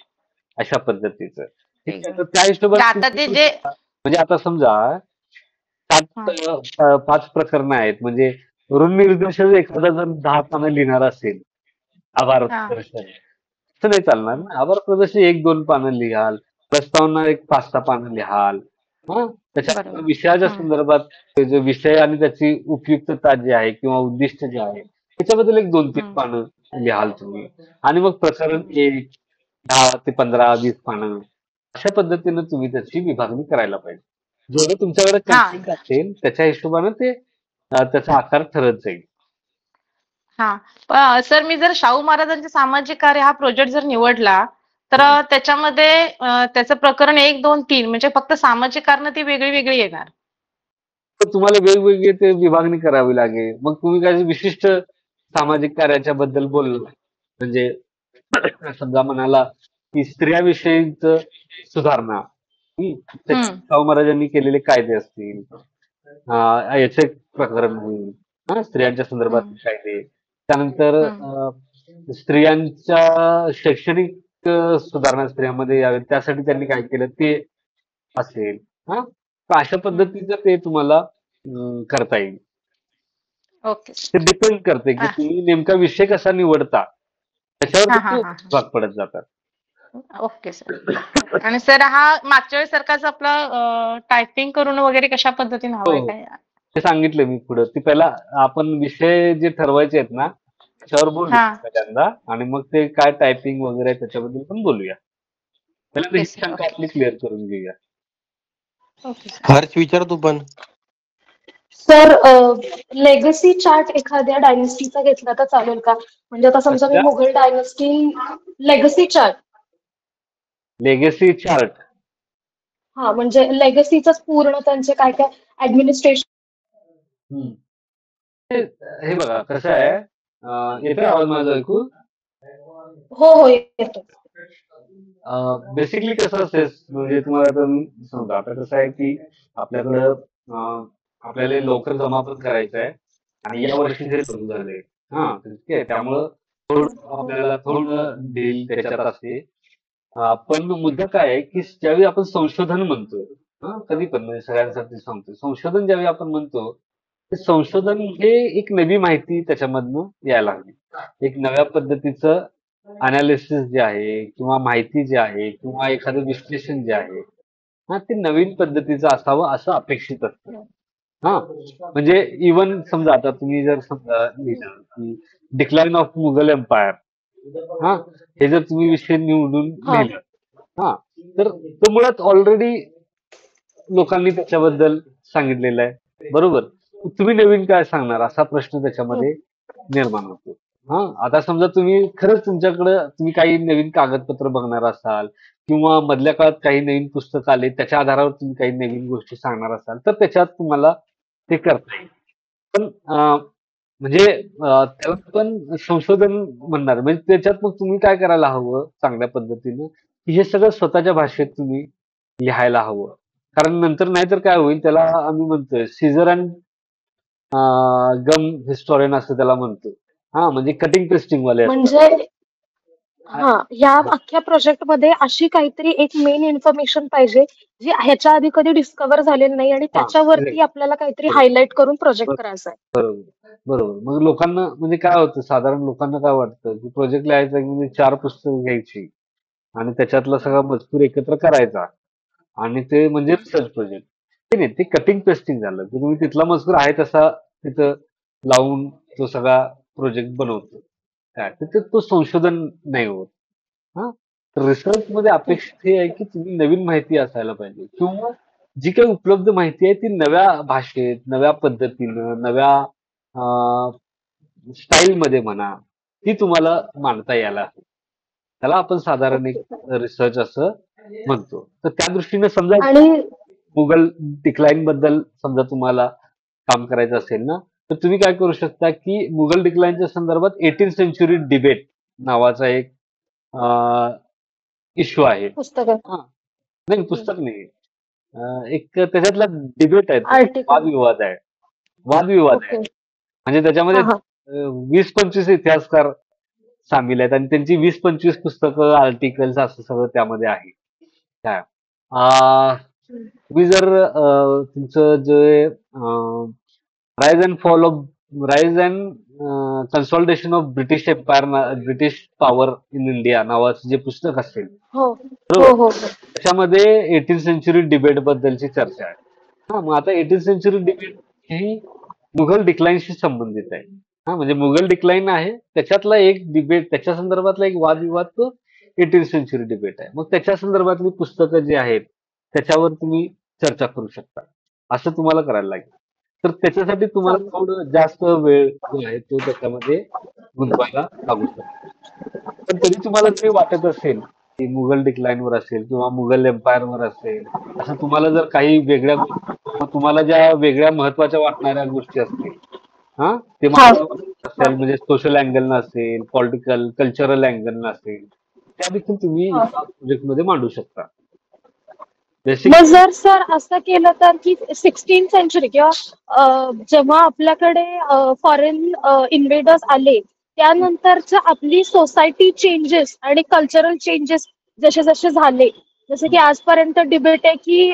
अशा पद्धतीचं. ठीक आहे. तर त्या म्हणजे हिशोबाने आता तुम्ही ते करू जे शकता. म्हणजे आता समजा हा, 5 प्रकरणं आहेत म्हणजे ऋणनिर्देशन एखादा जर 10 पानं लिहिणार असेल आभार हा, प्रदर्शन असं नाही चालणार ना. आभार प्रदर्शन 1-2 पानं लिहाल, प्रस्तावना एक 5-6 पानं लिहाल. त्याच्या बरोबर. विषयाच्या हं, संदर्भात ते जे विषय आणि त्याची उपयुक्तता जी आहे किंवा उद्दिष्ट जे आहे त्याच्याबद्दल एक 2-3 हं, पानं लिहाल तुम्ही आणि मग प्रकरण 1 10 ते 15-20 पानं अशा पद्धतीनं तुम्ही त्याची विभागणी करायला पाहिजे. जेवढं तुमच्याकडे हा कंटेंट असेल त्याच्या हिशोबानं ते त्याचा आकार ठरत जाईल. हा सर, मी जर शाहू महाराजांचे सामाजिक कार्य हा प्रोजेक्ट जर निवडला तर त्याच्यामध्ये त्याचं प्रकरण 1, 2, 3 म्हणजे फक्त सामाजिक कारण ती वेगळी वेगळी येणार. तर तुम्हाला वेगवेगळी ते विभागणी करावी लागेल. मग तुम्ही काही विशिष्ट सामाजिक कार्याच्या बद्दल बोलला म्हणजे समजा म्हणाला की स्त्रियाविषयीच सुधारणा, त्याच्यात हम्म शाहू महाराजांनी केलेले कायदे असतील, याचे एक प्रकरण होईल. स्त्रियांच्या हम्म संदर्भातले कायदे. त्यानंतर हम्म स्त्रियांच्या शैक्षणिक सुधारणा स्त्रियांमध्ये यावे त्यासाठी त्यांनी काय केलं ते असेल. तर अशा हम्म पद्धतीचं ते तुम्हाला करता येईल. ओके. ते डिपेंड करते की तुम्ही नेमका विषय कसा निवडता हा त्याच्यावर हा ते हा भाग पडत जातात. Okay sir. ओके. आणि सर हा मागच्या वेळेस सारखाच आपला टायपिंग करून वगैरे कशा पद्धतीने हो, हवाय काय? ते सांगितलं मी पुढं. ती पहिला आपण विषय जे ठरवायचे आहेत ना त्याच्यावर बोलू हा पहिल्यांदा आणि मग ते काय टायपिंग वगैरे आहे त्याच्याबद्दल पण बोलूया. पहिल्यांदा ओके ही सर. शंका ओके. आपली क्लिअर करून घेऊया. Okay sir. हर्ष विचार तू पण. सर, लेगसी चार्ट एखाद्या डायनेस्टीचा घेतला तर चालेल का? म्हणजे आता समजा मी कसला Mughal dynasty legacy chart. Legacy chart. हा, म्हणजे लेगसीच पूर्ण त्यांचे काय काय ऍडमिनिस्ट्रेशन. हे बघा कसं आहे येतोय आवाज माझा ऐकू. हो हो, येतो. बेसिकली कसं असते म्हणजे तुम्हाला आता मी सांगतो आता कसं आहे की आपल्याकडं आपल्याला लवकर जमा पण करायचं आहे आणि या वर्षी जे सुरू झाले ठीक आहे त्यामुळं आपल्याला थोडं डील त्याच्यात असते. पण मुद्दा काय आहे की ज्यावेळी आपण संशोधन म्हणतो कधी पण म्हणजे सगळ्यांसाठी सांगतो संशोधन ज्यावेळी आपण म्हणतो ते संशोधन हे एक नवी माहिती त्याच्यामधनं यायला हवी. एक नव्या पद्धतीचं अनालिसिस जे आहे किंवा माहिती जी आहे किंवा एखादं विश्लेषण जे आहे ते नवीन पद्धतीचं असावं असं अपेक्षित असतं. म्हणजे इवन समजा आता तुम्ही जर समजा लिहिलं की डिक्लाइन ऑफ मुघल एम्पायर हे जर तुम्ही विषय निवडून हा. लिहिलं तर तो मुळात ऑलरेडी लोकांनी त्याच्याबद्दल सांगितलेलं आहे बरोबर. तुम्ही नवीन काय सांगणार असा प्रश्न त्याच्यामध्ये निर्माण होतो. आता समजा तुम्ही खरंच तुमच्याकडं तुम्ही काही नवीन कागदपत्र बघणार असाल किंवा मधल्या काळात काही नवीन पुस्तक आले त्याच्या आधारावर तुम्ही काही नवीन गोष्टी सांगणार असाल तर त्याच्यात तुम्हाला ते करता येईल. पण म्हणजे त्याला पण संशोधन म्हणणार म्हणजे त्याच्यात मग तुम्ही काय करायला हवं चांगल्या पद्धतीनं की हे सगळं स्वतःच्या भाषेत तुम्ही लिहायला हवं. कारण नंतर नाहीतर काय होईल त्याला आम्ही म्हणतोय सीझर अँड गम हिस्टॉरियन असं त्याला म्हणतो. म्हणजे कटिंग पेस्टिंग वाले असतात. म्हणजे या अख्ख्या प्रोजेक्ट मध्ये अशी काहीतरी एक मेन इन्फॉर्मेशन पाहिजे जी ह्याच्या आधी कधी डिस्कवर झालेली नाही आणि त्याच्यावरती आपल्याला काहीतरी हायलाइट करून प्रोजेक्ट करायचा आहे. बरोबर बरोबर. मग लोकांना म्हणजे काय होतं साधारण लोकांना काय वाटतं की प्रोजेक्ट लिहायचा की म्हणजे 4 पुस्तकं घ्यायची आणि त्याच्यातला सगळा मजकूर एकत्र करायचा आणि ते म्हणजे रिसर्च प्रोजेक्ट. ते नाही ते कटिंग पेस्टिंग झालं की तुम्ही तिथला मजकूर आहे तसा तिथं लावून तो सगळा प्रोजेक्ट बनवतो. काय तर तो संशोधन नाही होत. तर रिसर्च मध्ये अपेक्षित हे आहे की तुम्ही नवीन माहिती असायला पाहिजे किंवा जी काही उपलब्ध माहिती आहे ती नव्या भाषेत नव्या पद्धतीनं नव्या स्टाईल मध्ये म्हणा ती तुम्हाला मांडता यायला हवी. त्याला आपण साधारण एक रिसर्च असं म्हणतो. तर त्या दृष्टीने समजा आणि गुगल डिक्लाइन बद्दल समजा तुम्हाला काम करायचं असेल ना तर तुम्ही काय करू शकता की मुघल डिक्लाइनच्या संदर्भात 18th सेंचुरी डिबेट नावाचा एक इश्यू आहे. पुस्तक नाही पुस्तक नाही एक त्याच्यातला डिबेट आहे आर्टिकल वादविवाद आहे. वादविवाद आहे म्हणजे त्याच्यामध्ये 20-25 इतिहासकार सामील आहेत आणि त्यांची 20-25 पुस्तकं आर्टिकल्स असं सगळं त्यामध्ये आहे. काय तुम्ही जर तुमचं जे rise and consolidation of British empire British power in India नावाचं जे पुस्तक असेल त्याच्यामध्ये 18th सेंचुरी डिबेट बद्दलची चर्चा आहे. मग आता 18th सेंचुरी डिबेट ही मुघल डिक्लाइनशी संबंधित आहे. म्हणजे मुघल डिक्लाइन आहे त्याच्यातला एक डिबेट त्याच्या संदर्भातला एक वादविवाद तो 18th सेंचुरी डिबेट आहे. मग त्याच्या संदर्भातली पुस्तकं जी आहेत त्याच्यावर तुम्ही चर्चा करू शकता. असं तुम्हाला करायला लागेल. तर त्याच्यासाठी तुम्हाला चालेल. थोडं जास्त वेळ जो आहे तो त्याच्यामध्ये गुंतवायला लागू शकतो. पण तरी तुम्हाला जरी वाटत असेल की मुघल डिक्लाईनवर असेल किंवा मुघल एम्पायरवर असेल, असं तुम्हाला जर काही वेगळ्या तुम्हाला ज्या वेगळ्या महत्वाच्या वाटणाऱ्या गोष्टी असतील, हा ते हा मला असेल म्हणजे सोशल अँगल असेल, पॉलिटिकल कल्चरल अँगल असेल, त्या देखील तुम्ही हा. या प्रोजेक्टमध्ये मांडू शकता. बेसिक मग जर सर असं केलं तर की 16 सेंचुरी किंवा जेव्हा आपल्याकडे फॉरेन इन्व्हेडर्स आले त्यानंतरच्या आपली सोसायटी चेंजेस आणि कल्चरल चेंजेस जसे जसे झाले, जसे की आजपर्यंत डिबेट आहे की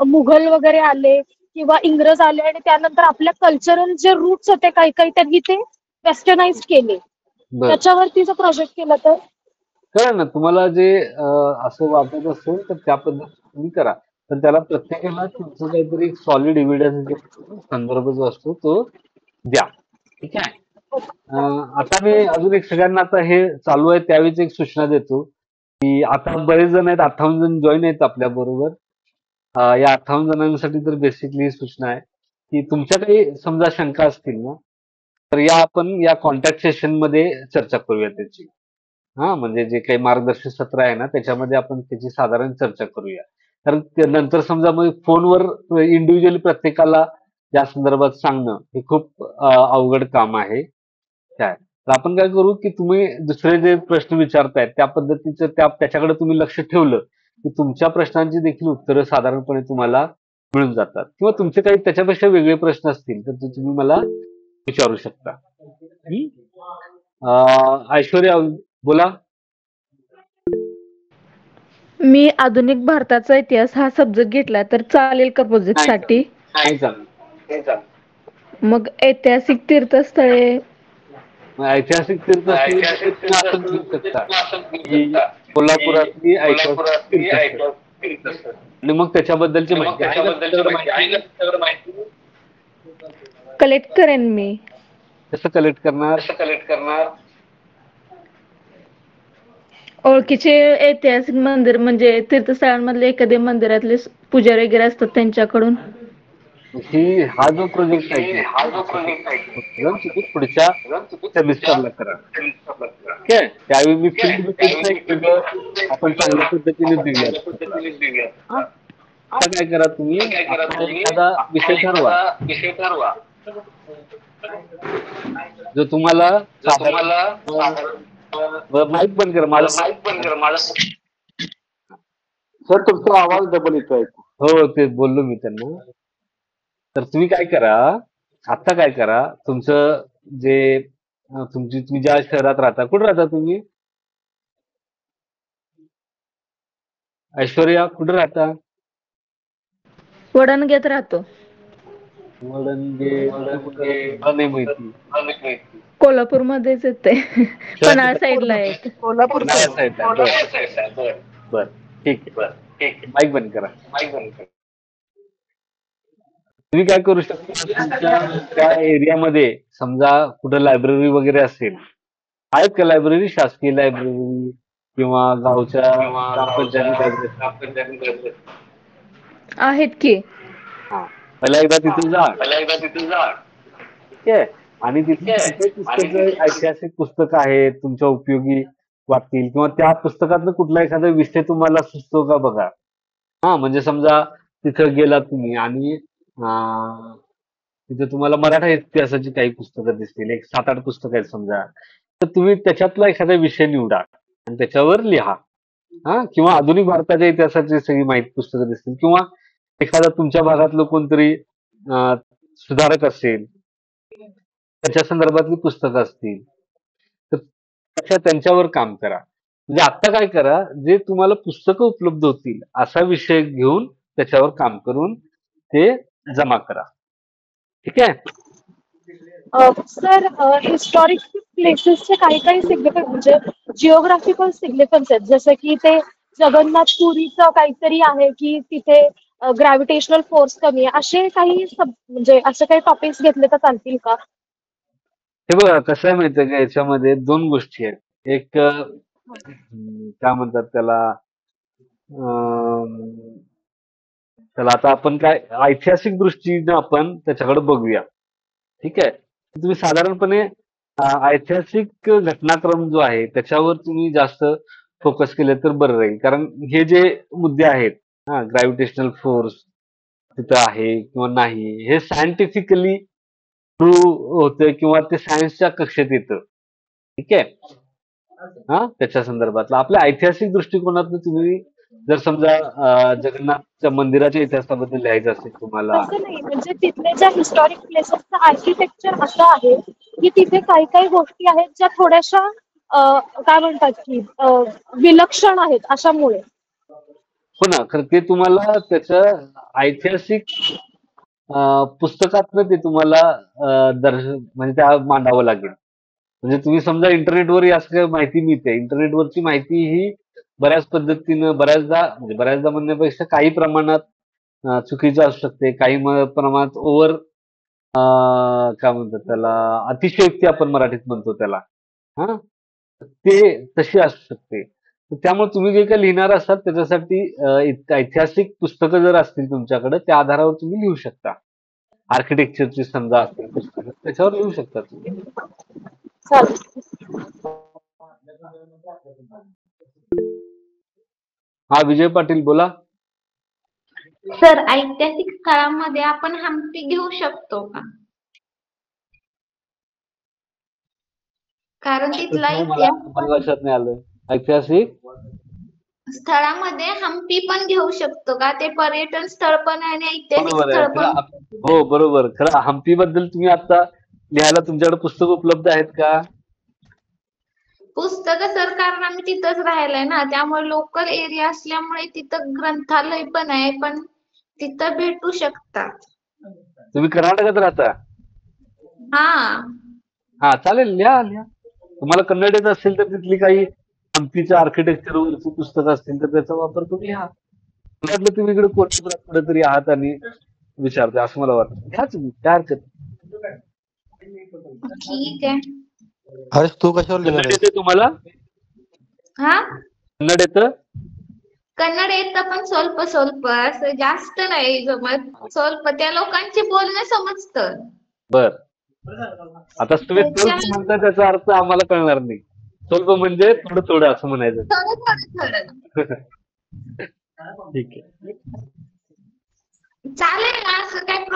मुघल वगैरे आले किंवा इंग्रज आले आणि त्यानंतर आपल्या कल्चरल जे रूट्स होते काही काही त्यांनी ते वेस्टर्नाइज केले. बर त्याच्यावरती जर प्रोजेक्ट केला तर करा ना तुम्हाला जे असं वाटत असेल तर त्या पद्धतीने तुम्ही करा. पण त्याला प्रत्येकाला तुमचं काहीतरी सॉलिड एव्हिडन्स जो असतो, संदर्भ जो असतो तो द्या. ठीक आहे. आता मी अजून एक सगळ्यांना आता हे चालू आहे त्यावेळीच एक सूचना देतो की आता बरेच जण आहेत, 58 जण जॉईन आहेत आपल्या बरोबर. या 58 जणांसाठी तर बेसिकली ही सूचना आहे की तुमच्या काही समजा शंका असतील ना, तर या आपण या कॉन्टॅक्ट सेशन मध्ये चर्चा करूया त्याची. हा म्हणजे जे काही मार्गदर्शक सत्र आहे ना त्याच्यामध्ये आपण त्याची साधारण चर्चा करूया. कारण नंतर समजा मग फोनवर इंडिव्हिज्युअली प्रत्येकाला या संदर्भात सांगणं हे खूप अवघड काम आहे. काय तर आपण काय करू की तुम्ही दुसरे जे प्रश्न विचारतायत त्या पद्धतीचं त्याच्याकडे तुम्ही लक्ष ठेवलं की तुमच्या प्रश्नांची देखील उत्तरं साधारणपणे तुम्हाला मिळून जातात. किंवा तुमचे काही त्याच्यापेक्षा वेगळे प्रश्न असतील तर ते तुम्ही मला विचारू शकता. ऐश्वर्या बोला. मी आधुनिक भारताचा इतिहास हा सब्जेक्ट घेतला तर चालेल का प्रोजेक्ट नाही साठी? नाही चालेल. मग ऐतिहासिक तीर्थस्थळे ऐतिहासिक तीर्थस्थळी तुम्ही असं घेऊ शकता की कोल्हापुरातली ऐतिहासिक तीर्थस्थळ आणि मग त्याच्याबद्दलची माहिती आहे का तुमच्याकडे माहिती? कलेक्ट करेन मी. कसं कलेक्ट करणार? ओळखीचे ऐतिहासिक मंदिर म्हणजे तीर्थस्थळांमधले एखादे मंदिरातले पुजारी वगैरे असतात त्यांच्याकडून. हा जो प्रोजेक्ट आहे तुम्ही पुढच्या सेमिस्टरला करा. ठीक आहे. त्यावेळी मी फील्ड विजिटचं एक वेगळं आपण चांगल्या पद्धतीने देऊया. आता काय करा तुम्ही एखादा विषय ठरवा जो तुम्हाला माईक बंद करा माझा. सर तुमचा आवाज डबल येतोय. हो ते बोललो मी त्यांना. तर तुम्ही काय करा, आता काय करा, तुमचं जे तुम्ही ज्या शहरात राहता, कुठे राहता तुम्ही? ऐश्वर्या कुठे राहता? वडणगेत राहतो. वडणगे मला नाही माहिती. कोल्हापूर मध्येच येते. पन्हाळा साईडला आहे. पन्हाळा साईडला. बर ठीक आहे. माईक बंद करा. तुम्ही काय करू शकता, तुमच्या त्या एरियामध्ये समजा कुठं लायब्ररी वगैरे असेल, आहेत का लायब्ररी, शासकीय लायब्ररी किंवा गावच्या लायब्ररी आहेत की. हा पहिला एकदा तिथे जा. ठीक आहे. आणि तिथे पुस्तकं ऐतिहासिक पुस्तकं आहेत तुमच्या उपयोगी वाटतील किंवा त्या पुस्तकातलं कुठला एखादा विषय तुम्हाला सुचतो का बघा. हा म्हणजे समजा तिथं गेला तुम्ही आणि तिथे तुम्हाला मराठा इतिहासाची काही पुस्तकं दिसतील, एक 7-8 पुस्तकं आहेत समजा, तर तुम्ही त्याच्यातला एखादा विषय निवडा आणि त्याच्यावर लिहा. हा किंवा आधुनिक भारताच्या इतिहासाची सगळी माहिती पुस्तकं दिसतील किंवा एखादा तुमच्या भागातलं कोणतरी सुधारक असेल त्याच्या संदर्भातली पुस्तकं असतील तर त्यांच्यावर काम करा. म्हणजे आता काय करा, जे तुम्हाला पुस्तकं उपलब्ध होतील असा विषय घेऊन त्याच्यावर काम करून ते जमा करा. ठीक आहे. सर हिस्टॉरिक प्लेसेसचे काही काही सिग्निफिकन्स म्हणजे जिओग्राफिकल सिग्निफिकन्स आहेत, जसं की ते जगन्नाथपुरीचं काहीतरी आहे की तिथे ग्रॅव्हिटेशनल फोर्स कमी आहे, असे काही म्हणजे असे काही टॉपिक्स घेतले तर चालतील का? हे बघा कसं आहे माहितीये का, याच्यामध्ये 2 गोष्टी आहेत. एक काय म्हणतात त्याला, अं, त्याला आता आपण काय ऐतिहासिक दृष्टीने आपण त्याच्याकडे बघूया. ठीक आहे. तुम्ही साधारणपणे ऐतिहासिक घटनाक्रम जो आहे त्याच्यावर तुम्ही जास्त फोकस केले तर बरं राहील. कारण हे जे मुद्दे आहेत, ग्रॅव्हिटेशनल फोर्स तिथं आहे किंवा नाही, हे सायंटिफिकली प्रूव्ह होतं किंवा ते सायन्सच्या कक्षेत येतं. ठीक आहे. त्याच्या संदर्भातलं आपल्या ऐतिहासिक दृष्टिकोनातून तुम्ही जर समजा जगन्नाथच्या मंदिराच्या इतिहासाबद्दल लिहायचं असेल तुम्हाला. तसं नाही, म्हणजे तिथले ज्या हिस्टॉरिक प्लेसेसचं आर्किटेक्चर असं आहे की तिथे काही काही गोष्टी आहेत ज्या थोड्याशा काय म्हणतात की विलक्षण आहेत अशामुळे. हो ना, खरं ते तुम्हाला त्याचं ऐतिहासिक पुस्तकातनं ते तुम्हाला म्हणजे त्या मांडावं लागेल. म्हणजे तुम्ही समजा इंटरनेटवर असं काही माहिती मिळते. इंटरनेटवरची माहिती ही बऱ्याच पद्धतीनं बऱ्याचदा म्हणण्यापेक्षा काही प्रमाणात चुकीचं असू शकते. काही प्रमाणात ओव्हर काय म्हणतात त्याला, अतिशयोक्ती आपण मराठीत म्हणतो त्याला. हा ते तशी असू शकते. तर त्यामुळे तुम्ही जे काही लिहिणार असाल त्याच्यासाठी ऐतिहासिक पुस्तकं जर असतील तुमच्याकडे त्या आधारावर तुम्ही लिहू शकता. आर्किटेक्चरची समजा असतील पुस्तकं त्याच्यावर लिहू शकता तुम्ही. चालेल. हा, विजय पाटील बोला. सर, ऐतिहासिक स्थळामध्ये आपण हम्पी घेऊ शकतो का? कारण तिथला मला इतिहास मला लक्षात नाही आलं. ऐतिहासिक स्थळामध्ये हम्पी पण घेऊ शकतो का? ते पर्यटन स्थळ पण आहे आणि ऐतिहासिक बरोबर आहे. स्थळ पण. हो, बरोबर. खरं हम्पी बद्दल तुम्ही आता लिहायला तुमच्याकडे पुस्तक उपलब्ध आहेत का? पुस्तक सर, कारण आम्ही तिथंच राहिलाय ना, त्यामुळे लोकल एरिया असल्यामुळे तिथं ग्रंथालय पण आहे, पण तिथं भेटू शकतात. तुम्ही कर्नाटकात राहता? हा, चालेल, लिहा. तुम्हाला कन्नड येत असेल तर तिथली काही हम्पीच्या आर्किटेक्चरवरची पुस्तकं असतील तर त्याचा वापर तुम्ही लिहा. मला वाटलं तुम्ही इकडे कोल्हापुरात कुठेतरी आहात आणि विचारते असं मला वाटतं. घ्या तुम्ही, काय हरकत नाही. ठीक आहे. हर्ष, तू कशावर लिहिणार कन्नड आहेस? येते तुम्हाला? हा, कन्नड येतं? कन्नड येतं पण स्वल्प स्वल्प, असं जास्त नाही जमत. स्वल्प त्या लोकांचे बोलणं समजतं. बर. आता तुम्ही स्वल्प म्हणता त्याचा अर्थ आम्हाला कळणार नाही. स्वल्प म्हणजे थोडं थोडं असं म्हणायचं. थोडं. ठीक आहे. चालेल ना, असं काही हो,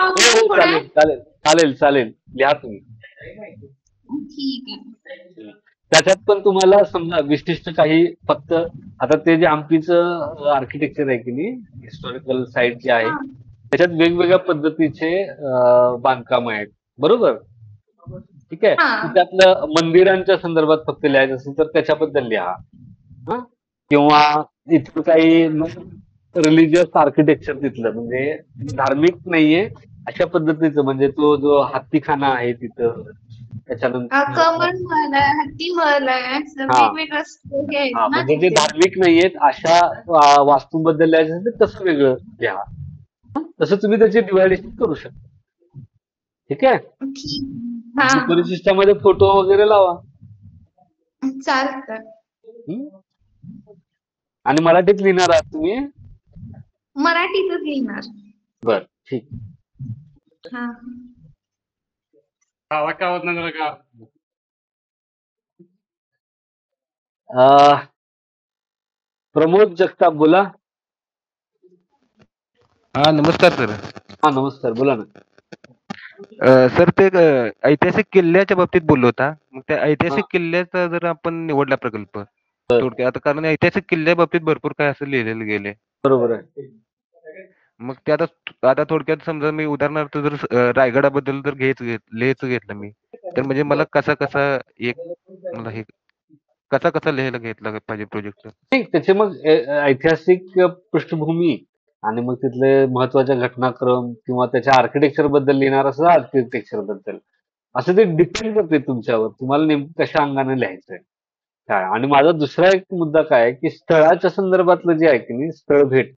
प्रॉब्लेम चालेल चालेल चालेल चालेल लिहा तुम्ही. ठीक आहे. त्याच्यात पण तुम्हाला समजा विशिष्ट काही फक्त आता ते जे हम्पीचं आर्किटेक्चर आहे की नाही, हिस्टॉरिकल साईट जे आहे त्याच्यात वेगवेगळ्या पद्धतीचे बांधकाम आहेत. बरोबर. ठीक आहे. त्यातलं मंदिरांच्या संदर्भात फक्त लिहायचं असेल तर त्याच्याबद्दल लिहा. किंवा इथं काही रिलिजियस आर्किटेक्चर तिथलं म्हणजे धार्मिक नाहीये अशा पद्धतीचं, म्हणजे तो जो हत्तीखाना आहे तिथं, त्याच्यानंतर कमळ महल आहे, हत्ती महल आहे, असं वेगवेगळं आहेत ना म्हणजे जे तिथे. धार्मिक नाहीयेत अशा वास्तूंबद्दल लिहायचं असेल तर तसं वेगळं लिहा. तसं तुम्ही त्याची डिव्हायडेशन करू शकता. ठीक आहे. परिशिष्टामध्ये फोटो वगैरे लावा. चालतं. आणि मराठीत लिहिणार आहात तुम्ही? मराठीतच लिहिणार. बर, ठीक. प्रमोद जगताप बोला. हा, नमस्कार सर. नमस्कार, बोला ना. सर, ते ऐतिहासिक किल्ल्याच्या बाबतीत बोललो होता. मग त्या ऐतिहासिक किल्ल्याचा जर आपण निवडला प्रकल्प थोडक्यात, आता कारण ऐतिहासिक किल्ल्या बाबतीत भरपूर काय असं लिहिलेलं गेले. बरोबर आहे. मग ते आता थोडक्यात समजा मी उदाहरणार्थ जर रायगडाबद्दल जर लिहायचं घेतलं मी, तर म्हणजे मला कसा लिहायला घेतला पाहिजे प्रोजेक्ट? ठीक, त्याचे मग ऐतिहासिक पृष्ठभूमी आणि मग तिथले महत्वाच्या घटनाक्रम किंवा त्याच्या आर्किटेक्चर बद्दल लिहिणार असं आर्किटेक्चर बद्दल असं ते डिपेंड करते तुमच्यावर, तुम्हाला नेमकं कशा अंगाने लिहायचंय काय. आणि माझा दुसरा एक मुद्दा काय आहे की स्थळाच्या संदर्भातलं जे आहे की नाही, स्थळ भेट,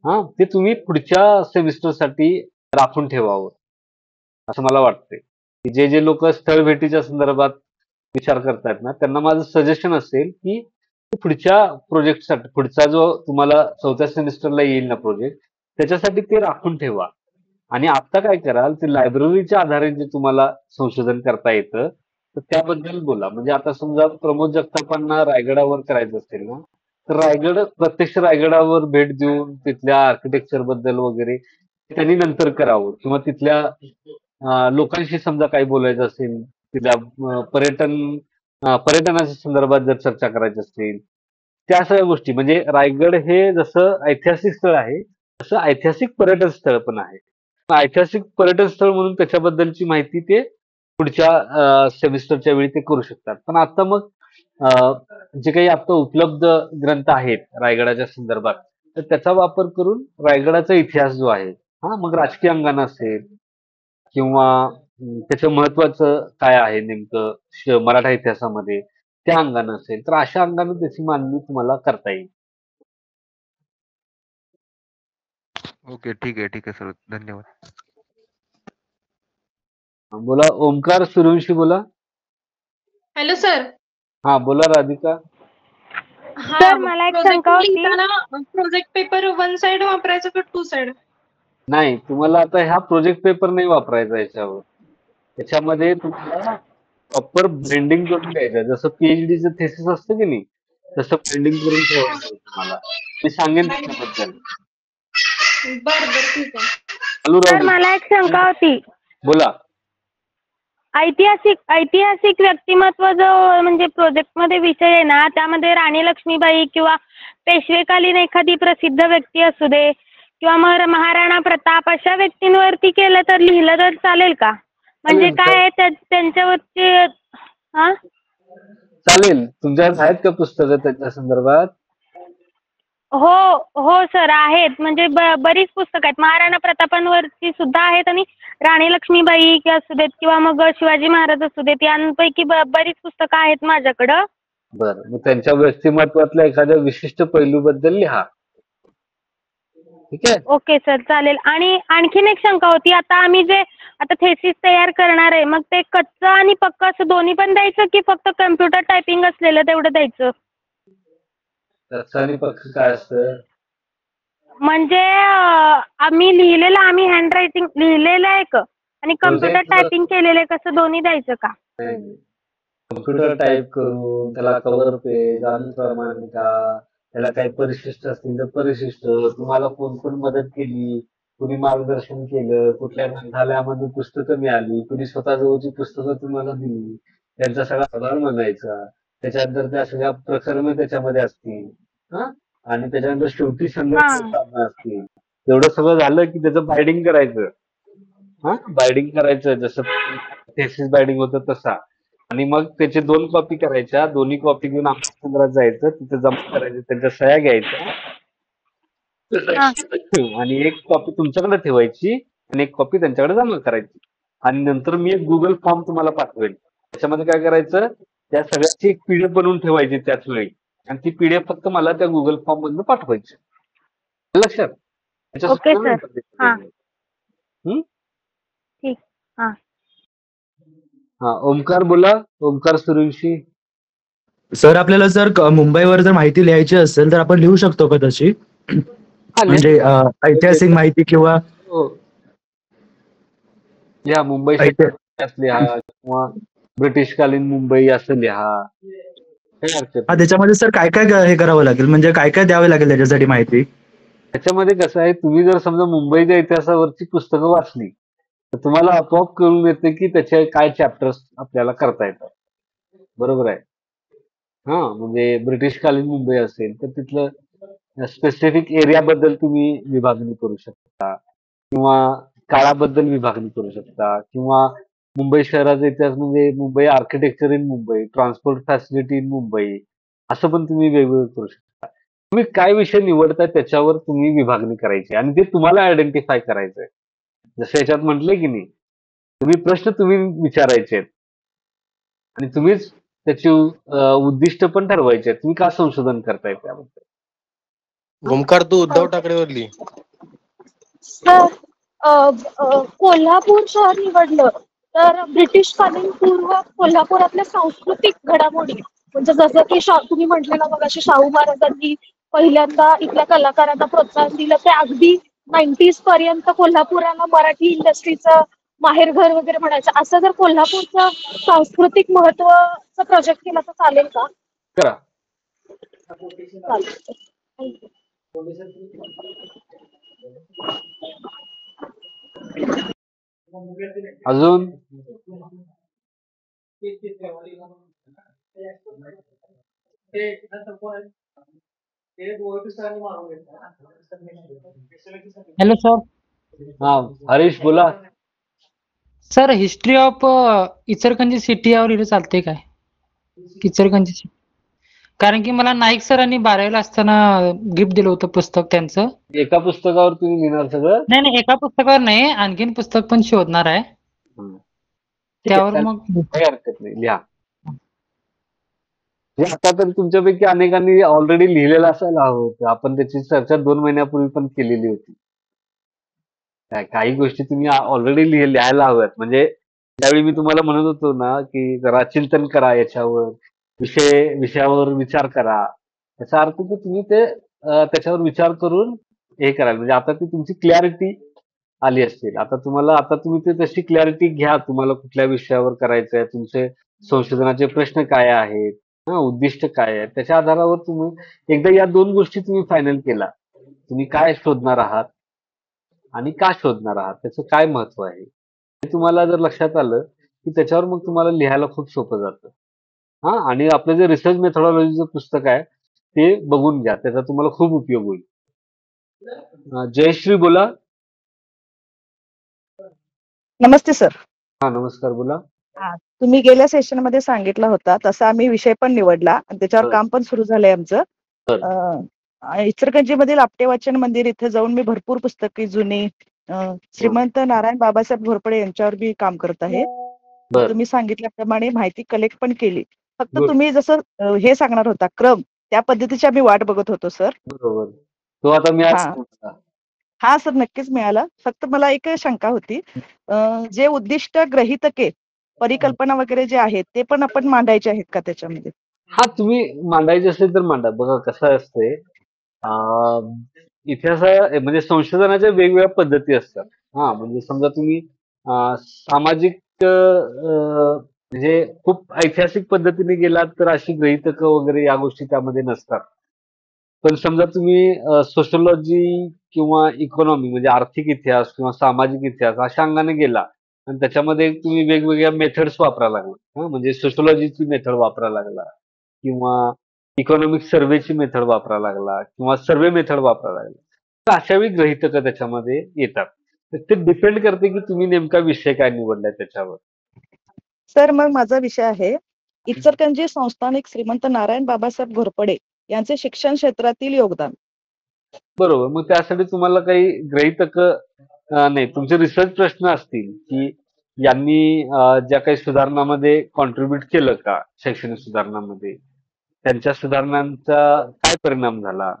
ते तुम्ही पुढच्या सेमिस्टरसाठी राखून ठेवावं असं मला वाटतंय. की जे लोक स्थळ भेटीच्या संदर्भात विचार करतायत ना, त्यांना माझं सजेशन असेल की पुढच्या प्रोजेक्टसाठी, पुढचा जो तुम्हाला 4थ्या सेमिस्टरला येईल ना प्रोजेक्ट, त्याच्यासाठी ते राखून ठेवा. आणि आता काय कराल, ते लायब्ररीच्या आधारे जे तुम्हाला संशोधन करता येतं, तर त्याबद्दल बोला. म्हणजे आता समजा प्रमोद जगतापांना रायगडावर करायचं असेल ना, तर प्रत्यक्ष रायगडावर भेट देऊन तिथल्या आर्किटेक्चर बद्दल वगैरे त्यांनी नंतर करावं, किंवा तिथल्या लोकांशी समजा काही बोलायचं असेल, तिथल्या पर्यटनाच्या संदर्भात जर चर्चा करायची असेल, त्या सगळ्या गोष्टी. म्हणजे रायगड हे जसं ऐतिहासिक स्थळ आहे, तसं ऐतिहासिक पर्यटन स्थळ पण आहे. ऐतिहासिक पर्यटन स्थळ म्हणून त्याच्याबद्दलची माहिती ते पुढच्या सेमिस्टरच्या वेळी ते करू शकतात. पण आता मग जे काही आता उपलब्ध ग्रंथ आहेत रायगडाच्या संदर्भात, तर त्याचा वापर करून रायगडाचा इतिहास जो आहे, मग राजकीय अंगानं असेल, किंवा त्याचं महत्वाचं काय आहे नेमकं मराठा इतिहासामध्ये, त्या अंगानं असेल, तर अशा अंगानं त्याची मांडणी तुम्हाला करता येईल. ओके, ठीक आहे सर, धन्यवाद. बोला, ओमकार सूर्यवंशी बोला. Hello sir. हा बोला राधिका. सर मला एक शंका होती, प्रोजेक्ट पेपर 1 साइड वापरायचा का 2 साइड? नाही, तुम्हाला आता ह्या प्रोजेक्ट पेपर नाही वापरायचा याच्यावर. त्याच्यामध्ये तुम्हाला प्रॉपर ब्लेंडिंग करून द्यायचं. जसं पीएचडीचं थेसिस असतं की नाही, तसं ब्लेंडिंग करून ठेवायचं तुम्हाला. मी सांगेन त्याच्याबद्दल. बरं ठीक आहे. चालू सर राहू दे. मला एक शंका होती. बोला. ऐतिहासिक व्यक्तिमत्व जो म्हणजे प्रोजेक्ट मध्ये विषय आहे ना, त्यामध्ये राणी लक्ष्मीबाई किंवा पेशवेकालीन एखादी प्रसिद्ध व्यक्ती असू दे, किंवा मग महाराणा प्रताप, अशा व्यक्तींवरती केलं तर लिहिलं तर चालेल का? म्हणजे काय आहे त्यांच्यावरती? हा चालेल. तुमच्याकडे आहेत का पुस्तकं त्याच्या संदर्भात? हो सर आहेत. म्हणजे बरीच पुस्तकं आहेत. महाराणा प्रतापांवरती सुद्धा आहेत, आणि राणी लक्ष्मीबाई असू देत किंवा मग शिवाजी महाराज असू देत, यांपैकी बरीच पुस्तकं आहेत माझ्याकडं. बरं, मग त्यांच्या व्यक्तिमत्वातल्या एखाद्या विशिष्ट पैलूबद्दल लिहा. ठीक आहे. ओके सर, चालेल. आणि आणखीन एक शंका होती, आता थेसिस तयार करणार आहे, मग ते कच्चं आणि पक्क असं दोन्ही पण द्यायचं, की फक्त कम्प्युटर टायपिंग असलेलं तेवढं द्यायचं? कच्चं आणि पक्क काय असतं? म्हणजे आम्ही हँड रायटिंग लिहिलेलं आहे का, आणि कम्प्युटर टायपिंग केलेलं आहे, कसं दोन्ही द्यायचं का? कम्प्युटर टाईप करून त्याला कव्हर पेज, अनुक्रमणिका, त्याला काही परिशिष्ट असतील तर परिशिष्ट, तुम्हाला कोण मदत केली, कुणी मार्गदर्शन केलं, कुठल्या ग्रंथालयामधून पुस्तकं मिळाली, कुणी स्वतःजवळची पुस्तकं तुम्हाला दिली, त्यांचा सगळा आभार मानायचा. त्याच्यानंतर त्या सगळ्या प्रकरणं त्याच्यामध्ये असतील, आणि त्याच्यानंतर शेवटी संदर्भ असतील. एवढं सगळं झालं की त्याचं बायडिंग करायचं. बायडिंग करायचं, जसं थेसिस बायडिंग होतं तसा. आणि मग त्याचे 2 कॉपी करायच्या, दोन्ही कॉपी घेऊन केंद्रात जायचं, तिथे जमा करायचं, त्यांच्या सह्या घ्यायच्या, आणि एक कॉपी तुमच्याकडे ठेवायची आणि एक कॉपी त्यांच्याकडे जमा करायची. आणि नंतर मी एक गुगल फॉर्म तुम्हाला पाठवेल. त्याच्यामध्ये काय करायचं, त्या सगळ्याची एक पीडीएफ बनवून ठेवायची त्याच वेळी, आणि ती पीडीएफ फक्त मला त्या गुगल फॉर्म मधून पाठवायची. लक्षात? Okay sir. ठीक. ओमकार बोला. ओमकार सूर्यवंशी. सर आपल्याला जर मुंबईवर जर माहिती लिहायची असेल तर आपण लिहू शकतो का तशी? म्हणजे ऐतिहासिक माहिती किंवा लिहा, मुंबई लिहा, किंवा ब्रिटिशकालीन मुंबई असं लिहा. त्याच्यामध्ये सर काय काय हे करावं लागेल, म्हणजे काय काय द्यावे लागेल त्याच्यासाठी माहिती? त्याच्यामध्ये कसं आहे, तुम्ही जर समजा मुंबईच्या इतिहासावरची पुस्तकं वाचली तर तुम्हाला आपोआप कळून येते की त्याचे काय चॅप्टर्स आपल्याला करता येतात. बरोबर आहे. म्हणजे ब्रिटिशकालीन मुंबई असेल तर तिथलं स्पेसिफिक एरियाबद्दल तुम्ही विभागणी करू शकता, किंवा काळाबद्दल विभागणी करू शकता, किंवा मुंबई शहराचा इतिहास म्हणजे Mumbai architecture in Mumbai, transport facility in Mumbai, असं पण तुम्ही वेगवेगळं करू शकता. तुम्ही काय विषय निवडताय त्याच्यावर तुम्ही विभागणी करायची, आणि ते तुम्हाला आयडेंटिफाय करायचंय. जसं याच्यात म्हटलंय की नाही, प्रश्न तुम्ही विचारायचे आहेत, आणि तुम्हीच त्याची उद्दिष्ट पण ठरवायचे आहेत. तुम्ही का संशोधन करताय त्याबद्दल. ओमकार, तू उद्धव ठाकरेवर लिही. कोल्हापूर शहर निवडलं तर ब्रिटिशकालीन पूर्व कोल्हापुरातल्या सांस्कृतिक घडामोडी म्हणजे जसं की तुम्ही म्हटले ना मगाशी शाहू महाराजांनी पहिल्यांदा इथल्या कलाकारांना प्रोत्साहन दिलं, ते अगदी 90s पर्यंत कोल्हापुराला मराठी इंडस्ट्रीचं माहेरघर वगैरे म्हणायचं. असं जर कोल्हापूरचं सांस्कृतिक महत्वाचा प्रोजेक्ट केला तर चालेल का? करा. चालेल. अजून हॅलो सर. हा हरीश बोला. Sir history of Ichalkaranji city यावर लिहिलं चालतंय काय? इचलकरंजी सिटी, कारण की मला नाईक सरांनी 12वीला असताना गिफ्ट दिलं होतं पुस्तक त्यांचं. एका पुस्तकावर तुम्ही लिहिणार सगळं? नाही एका पुस्तकावर नाही, आणखीन पुस्तक पण शोधणार आहे. त्यावर मग काही हरकत नाही, लिहा. आता तर तुमच्यापैकी अनेकांनी ऑलरेडी लिहिलेलं असायला हवं होतं. आपण त्याची चर्चा 2 महिन्यापूर्वी पण केलेली होती. काही गोष्टी तुम्ही ऑलरेडी लिहायला हव्यात. म्हणजे त्यावेळी मी तुम्हाला म्हणत होतो ना की जरा चिंतन करा याच्यावर, विषयावर विचार करा. याचा अर्थ की तुम्ही ते त्याच्यावर विचार करून हे कराल. म्हणजे आता ती तुमची क्लॅरिटी आली असतील. आता तुम्ही ते तशी क्लॅरिटी घ्या. तुम्हाला कुठल्या विषयावर करायचंय, तुमचे संशोधनाचे प्रश्न काय आहेत, उद्दिष्ट काय आहे, त्याच्या आधारावर तुम्ही एकदा या 2 गोष्टी तुम्ही फायनल केला, तुम्ही काय शोधणार आहात आणि का शोधणार आहात, त्याचं काय महत्व आहे, हे तुम्हाला जर लक्षात आलं की त्याच्यावर मग तुम्हाला लिहायला खूप सोपं जातं. आणि आपलं जे रिसर्च मेथॉडॉलॉजीचं पुस्तक आहे ते बघून घ्या, त्याचा तुम्हाला खूप उपयोग होईल. जयश्री बोला. नमस्ते सर. हा नमस्कार, बोला. तुम्ही गेल्या सेशन मध्ये सांगितला होता तसा आम्ही विषय पण निवडला आणि त्याच्यावर काम पण सुरू झालंय आमचं. इचलकरंजी मधील आपटे वाचन मंदिर इथे जाऊन मी भरपूर पुस्तके जुनी श्रीमंत नारायण बाबासाहेब घोरपडे यांच्यावर मी काम करत आहे. तुम्ही सांगितल्याप्रमाणे माहिती कलेक्ट पण केली. फक्त तुम्ही जसं हे सांगणार होता क्रम, त्या पद्धतीची आम्ही वाट बघत होतो सर. बरोबर. तो आता मी हा सर नक्कीच मिळाला. फक्त मला एक शंका होती, जे उद्दिष्ट ग्रहितके परिकल्पना वगैरे जे आहेत ते पण आपण मांडायचे आहेत का त्याच्यामध्ये? हा तुम्ही मांडायचे असेल तर मांडा. बघा कसं असते, इतिहास म्हणजे संशोधनाच्या वेगवेगळ्या पद्धती असतात. म्हणजे समजा तुम्ही सामाजिक म्हणजे खूप ऐतिहासिक पद्धतीने गेलात तर अशी गृहीतकं वगैरे या गोष्टी त्यामध्ये नसतात. पण समजा तुम्ही सोशोलॉजी किंवा इकॉनॉमी म्हणजे आर्थिक इतिहास किंवा सामाजिक इतिहास अशा अंगाने गेला आणि त्याच्यामध्ये तुम्ही वेगवेगळ्या मेथड्स वापरायला लागला. म्हणजे सोशोलॉजीची मेथड वापरायला लागला किंवा इकॉनॉमिक सर्वेची मेथड वापरायला लागला किंवा सर्वे मेथड वापरायला लागला, तर अशा वेळी गृहीतकं त्याच्यामध्ये येतात. ते डिपेंड करते की तुम्ही नेमका विषय काय निवडलाय त्याच्यावर. सर मग माझा विषय आहे इचलकरंजी संस्थानिक श्रीमंत नारायण बाबासाहेब घोरपडे यांचे शिक्षण क्षेत्रातील योगदान. बरोबर. मग त्यासाठी तुम्हाला काही गृहीतकं नाही, तुमचे रिसर्च प्रश्न असतील की यांनी ज्या काही सुधारणामध्ये कॉन्ट्रीब्युट केलं का, शैक्षणिक सुधारणामध्ये त्यांच्या सुधारणांचा काय परिणाम झाला,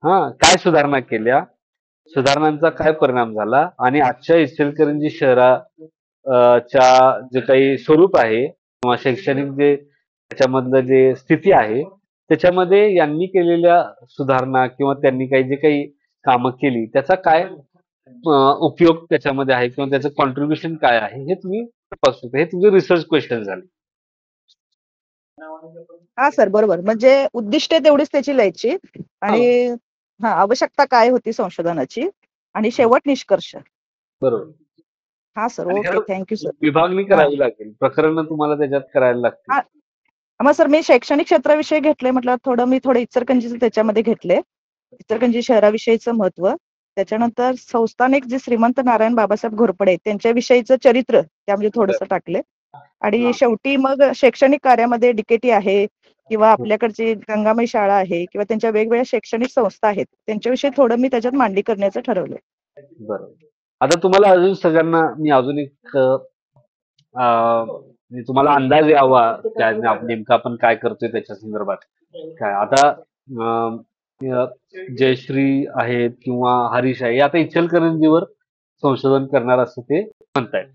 काय सुधारणा केल्या, सुधारणांचा काय परिणाम झाला आणि आजच्या इचलकरंजी शहराच्या जे काही स्वरूप आहे किंवा शैक्षणिक जे त्याच्यामधलं जे स्थिती आहे त्याच्यामध्ये यांनी केलेल्या सुधारणा किंवा त्यांनी जे काही कामं केली त्याचा काय उपयोग त्याच्यामध्ये आहे किंवा त्याचं कॉन्ट्रीब्युशन काय आहे हे तुम्ही तपासू शकता. हे तुमचे रिसर्च क्वेश्चन झाले. हा सर बरोबर. म्हणजे उद्दिष्ट तेवढीच त्याची लिहायची आणि आवश्यकता काय होती संशोधनाची आणि शेवट निष्कर्ष. बरोबर. हा सर ओके थँक्यू सर. विभागणी करावी लागेल, प्रकरण तुम्हाला त्याच्यात करायला लागतील. मग सर मी शैक्षणिक क्षेत्राविषयी घेतलंय म्हटलं मी थोडं इचलकरंजीचं त्याच्यामध्ये घेतले, इचलकरंजी शहराविषयीचं महत्व, त्याच्यानंतर संस्थानिक जे श्रीमंत नारायण बाबासाहेब घोरपडे त्यांच्याविषयीचं चरित्र त्यामध्ये थोडंसं टाकले आणि शेवटी मग शैक्षणिक कार्यामध्ये डीकेटी आहे किंवा आपल्याकडची गंगामाई शाळा आहे किंवा त्यांच्या वेगवेगळ्या शैक्षणिक संस्था आहेत त्यांच्याविषयी थोडं मी त्याच्यात मांडणी करण्याचं ठरवलंय. बरोबर. आता तुम्हाला अजून सगळ्यांना मी अजून एक तुम्हाला अंदाज यावा नेमकं आपण काय करतोय त्याच्या संदर्भात काय. आता जयश्री आहेत किंवा हरीश आहे, आता इचलकरंजीवर संशोधन करणार असं ते म्हणतायत.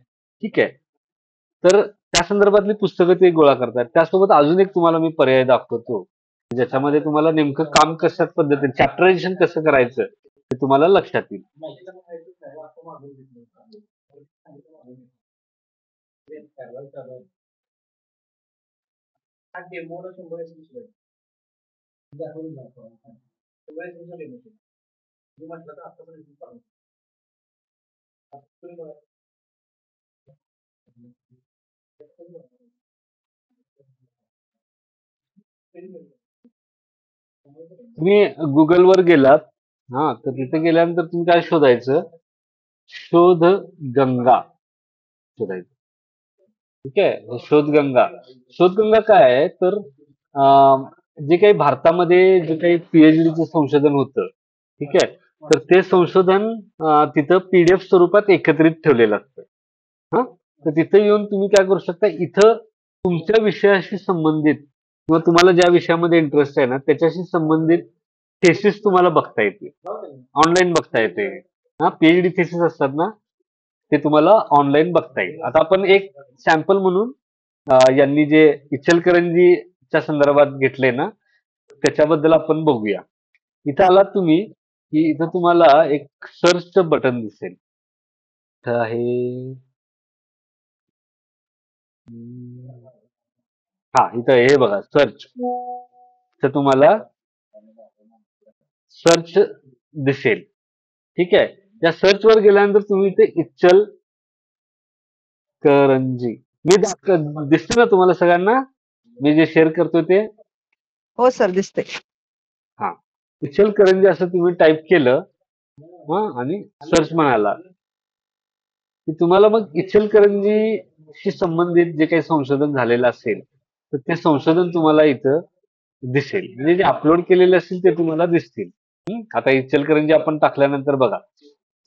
ठीक आहे. तर त्या संदर्भातली पुस्तकं ते गोळा करतात. त्यासोबत अजून एक तुम्हाला मी पर्याय दाखवतो, ज्याच्यामध्ये तुम्हाला नेमकं काम कशा पद्धतीने चॅप्टरायझेशन कसं करायचं ते तुम्हाला लक्षात येईल. तुम्ही गुगलवर गेलात, हा, तर तिथे गेल्यानंतर तुम्ही काय शोधायचं, शोध गंगा शोधायचं. ठीक आहे, शोधगंगा काय आहे तर जे काही भारतामध्ये जे काही पीएचडीचं संशोधन होतं, ठीक आहे, तर ते संशोधन तिथं पीडीएफ स्वरूपात एकत्रित ठेवलेलं असतं. हा, तर तिथे येऊन तुम्ही काय करू शकता, इथं तुमच्या विषयाशी संबंधित किंवा तुम्हाला ज्या विषयामध्ये इंटरेस्ट आहे ना त्याच्याशी संबंधित थेसिस तुम्हाला बघता येते, ऑनलाईन बघता येते. हा, पीएचडी थेसिस असतात ना ते तुम्हाला ऑनलाईन बघता येईल. आता आपण एक सॅम्पल म्हणून यांनी जे इचलकरंजीच्या संदर्भात घेतले ना त्याच्याबद्दल आपण बघूया. इथं आलात तुम्ही की इथं तुम्हाला एक सर्चचं बटन दिसेल. इथं आहे, हा, इथं हे बघा सर्च, तर तुम्हाला सर्च दिसेल. ठीक आहे, त्या सर्च वर गेल्यानंतर तुम्ही इथे इचलकरंजी दिसते ना तुम्हाला सगळ्यांना मी जे शेअर करतोय ते. हो सर, दिसते. हा, इचलकरंजी असं तुम्ही टाईप केलं आणि सर्च म्हणाला की तुम्हाला मग इचलकरंजीशी संबंधित जे काही संशोधन झालेलं असेल तर ते संशोधन तुम्हाला इथं दिसेल. म्हणजे जे अपलोड केलेले असतील ते तुम्हाला दिसतील. आता इचलकरंजी आपण टाकल्यानंतर बघा,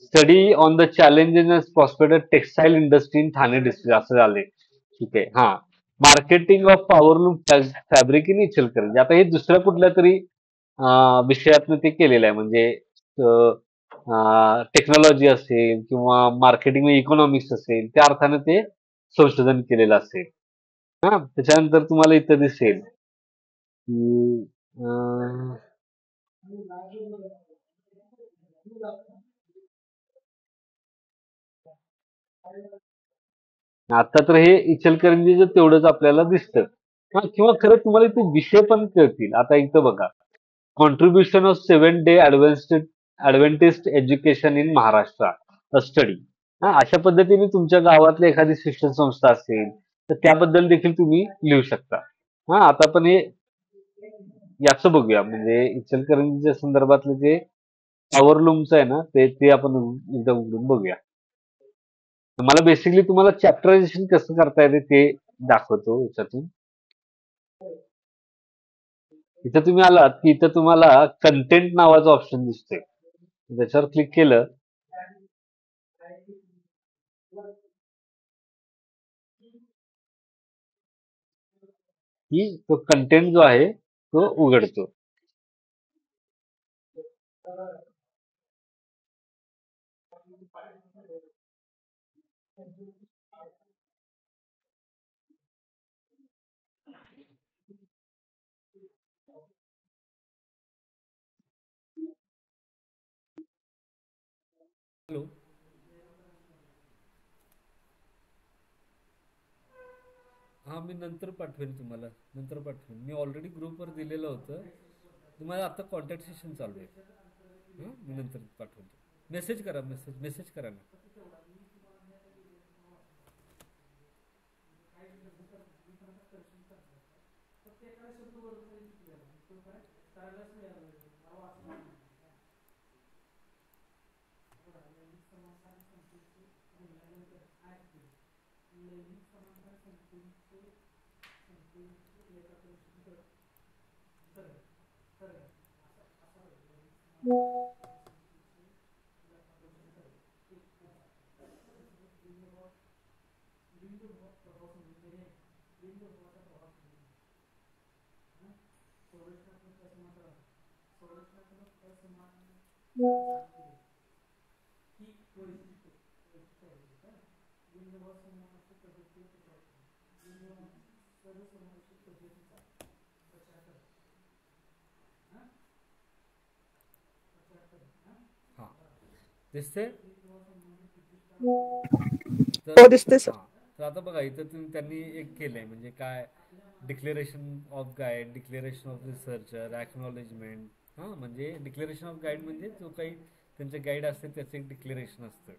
study on the challenges prospect textile industry in Thane district असं झाले. ठीक आहे, हा, marketing of powerloom fabric in Ichalkaranji. आता हे दुसऱ्या कुठल्या तरी विषयातनं ते केलेलं आहे, म्हणजे टेक्नॉलॉजी असेल किंवा मार्केटिंग इकॉनॉमिक्स असेल त्या अर्थानं ते संशोधन केलेलं असेल. हा, त्याच्यानंतर तुम्हाला इथं दिसेल की आता तर हे इचलकरंजीचं तेवढंच आपल्याला दिसतं. हा, किंवा खरं तुम्हाला इथे विषय पण कळतील. आता इथं बघा, contribution of 7-day Adventist education in Maharashtra study. हा, अशा पद्धतीने तुमच्या गावातली एखादी शिक्षण संस्था असेल तर त्याबद्दल देखील तुम्ही लिहू शकता. हा, आता आपण हे याचं बघूया, म्हणजे इचलकरंजीच्या संदर्भातलं जे पॉवरलूमचं आहे ना ते आपण एकदा उघडून बघूया. मला बेसिकली तुम्हाला चॅप्टरायझेशन कसं करता येते ते दाखवतो याच्यातून. इथं तुम्ही आलात की इथं तुम्हाला कंटेंट नावाचं ऑप्शन दिसतोय, त्याच्यावर क्लिक केलं की तो कंटेंट जो आहे तो उघडतो. हॅलो, हा, मी नंतर पाठवेन तुम्हाला, नंतर पाठवेन. मी ऑलरेडी ग्रुपवर दिलेलं होतं तुम्हाला. आता कॉन्टॅक्ट सेशन चालू आहे. मी नंतर पाठवतो. मेसेज करा, मेसेज करा ना. हा दिसते हो दिसते सर. तर आता बघा इथं त्यांनी एक केलंय म्हणजे काय declaration of guide, declaration of researcher, acknowledgement. हां म्हणजे डिक्लेरेशन ऑफ गाईड म्हणजे जो काही त्यांचे गाईड असते त्याचं एक डिक्लेरेशन असतं,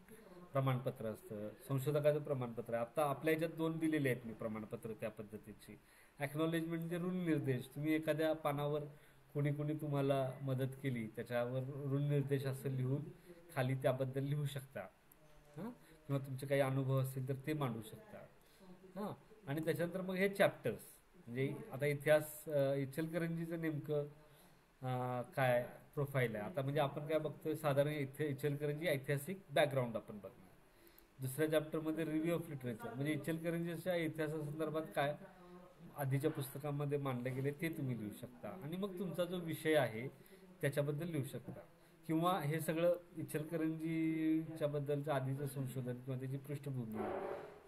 प्रमाणपत्र असतं, संशोधकाचं प्रमाणपत्र. आता आपल्या ह्याच्यात 2 दिलेले आहेत मी प्रमाणपत्र त्या पद्धतीची. ॲक्नॉलेजमेंट म्हणजे ऋण निर्देश. तुम्ही एखाद्या पानावर कोणी तुम्हाला मदत केली त्याच्यावर ऋण निर्देश असं लिहून खाली त्याबद्दल लिहू शकता. हां किंवा तुमचे काही अनुभव असतील तर ते मांडू शकता. हां आणि त्याच्यानंतर मग हे चॅप्टर्स म्हणजे आता इतिहास इचलकरंजीचं नेमकं काय प्रोफाईल आहे. आता म्हणजे आपण काय बघतोय साधारण इथे इचलकरंजी ऐतिहासिक बॅकग्राऊंड आपण बघणार. दुसऱ्या चॅप्टरमध्ये रिव्ह्यू ऑफ लिटरेचर म्हणजे इचलकरंजीच्या इतिहासासंदर्भात काय आधीच्या पुस्तकांमध्ये मांडले गेले ते तुम्ही लिहू शकता. आणि मग तुमचा जो विषय आहे त्याच्याबद्दल लिहू शकता. किंवा हे सगळं इचलकरंजीच्या बद्दलचं आधीचं संशोधन किंवा त्याची पृष्ठभूमी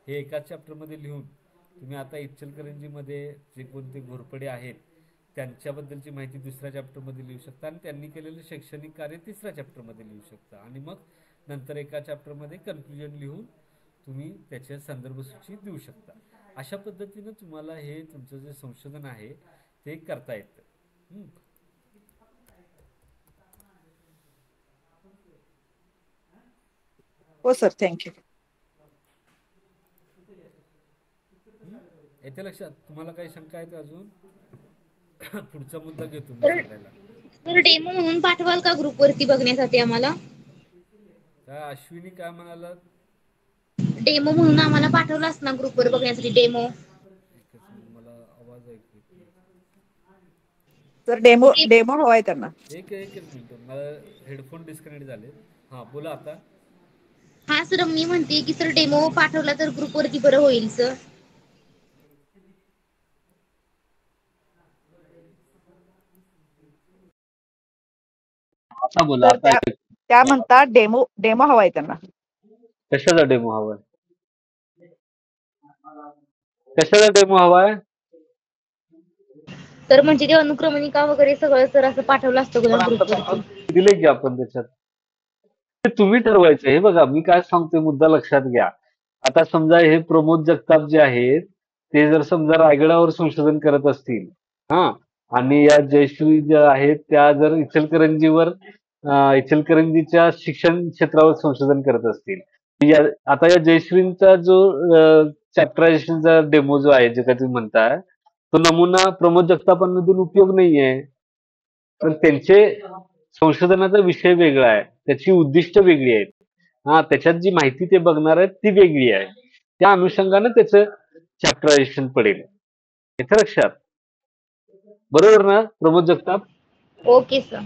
हे एकाच चॅप्टरमध्ये लिहून तुम्ही आता इचलकरंजीमध्ये जे कोणते घोरपडे आहेत त्यांच्याबद्दलची माहिती दुसऱ्या चॅप्टरमध्ये लिहू शकता आणि त्यांनी केलेलं शैक्षणिक कार्य तिसऱ्या चॅप्टरमध्ये लिहू शकता. आणि मग नंतर एका चॅप्टरमध्ये कन्क्लुजन लिहून तुम्ही त्याचे संदर्भसूची देऊ शकता. अशा पद्धतीनं तुम्हाला हे तुमचं जे संशोधन आहे ते करता येतं. हो सर थँक्यू. येते लक्षात? तुम्हाला काही शंका आहेत अजून? पुढचा मुद्दा घेतो मी सांगायला. तर डेमो म्हणून पाठवाल का ग्रुपवरती बघण्यासाठी आम्हाला? काय अश्विनी काय म्हणाला? डेमो म्हणून आम्हाला पाठवलास ना ग्रुपवर बघण्यासाठी डेमो. मला आवाज ऐकू येत नाही. सर डेमो हवाय त्यांना. एक मिनिट मला हेडफोन डिस्कनेक्ट झाले. हा बोला आता. हा सर मी म्हणते की सर डेमो पाठवला तर ग्रुपवरती बरं होईल सर. आता बोला. तर त्या म्हणतात डेमो हवाय त्यांना. कशाचा डेमो हवाय? कशाचा डेमो हवाय? तर म्हणजे ते अनुक्रमणिका वगैरे सगळं सर असं पाठवलं असतं का ग्रुपवरती? दिले की आपण त्याच्यात. ते तुम्ही ठरवायचं. हे बघा मी काय सांगतोय मुद्दा लक्षात घ्या. आता समजा हे प्रमोद जगताप जे आहेत ते जर समजा रायगडावर संशोधन करत असतील हा आणि या जयश्री ज्या आहेत त्या जर इचलकरंजीच्या शिक्षण क्षेत्रावर संशोधन करत असतील. आता या जयश्रींचा जो चॅप्टरायझेशनचा डेमो जो आहे जे काय तुम्ही म्हणताय तो नमुना प्रमोद जगतापांमधून उपयोग नाहीये. पण त्यांचे संशोधनाचा विषय वेगळा आहे, त्याची उद्दिष्ट वेगळी आहेत. त्याच्यात जी माहिती ते बघणार आहेत ती वेगळी आहे. त्या अनुषंगानं त्याचं चॅप्टरायझेशन पडेल. येतं लक्षात? बरोबर ना Pramod Jagtap? Okay sir.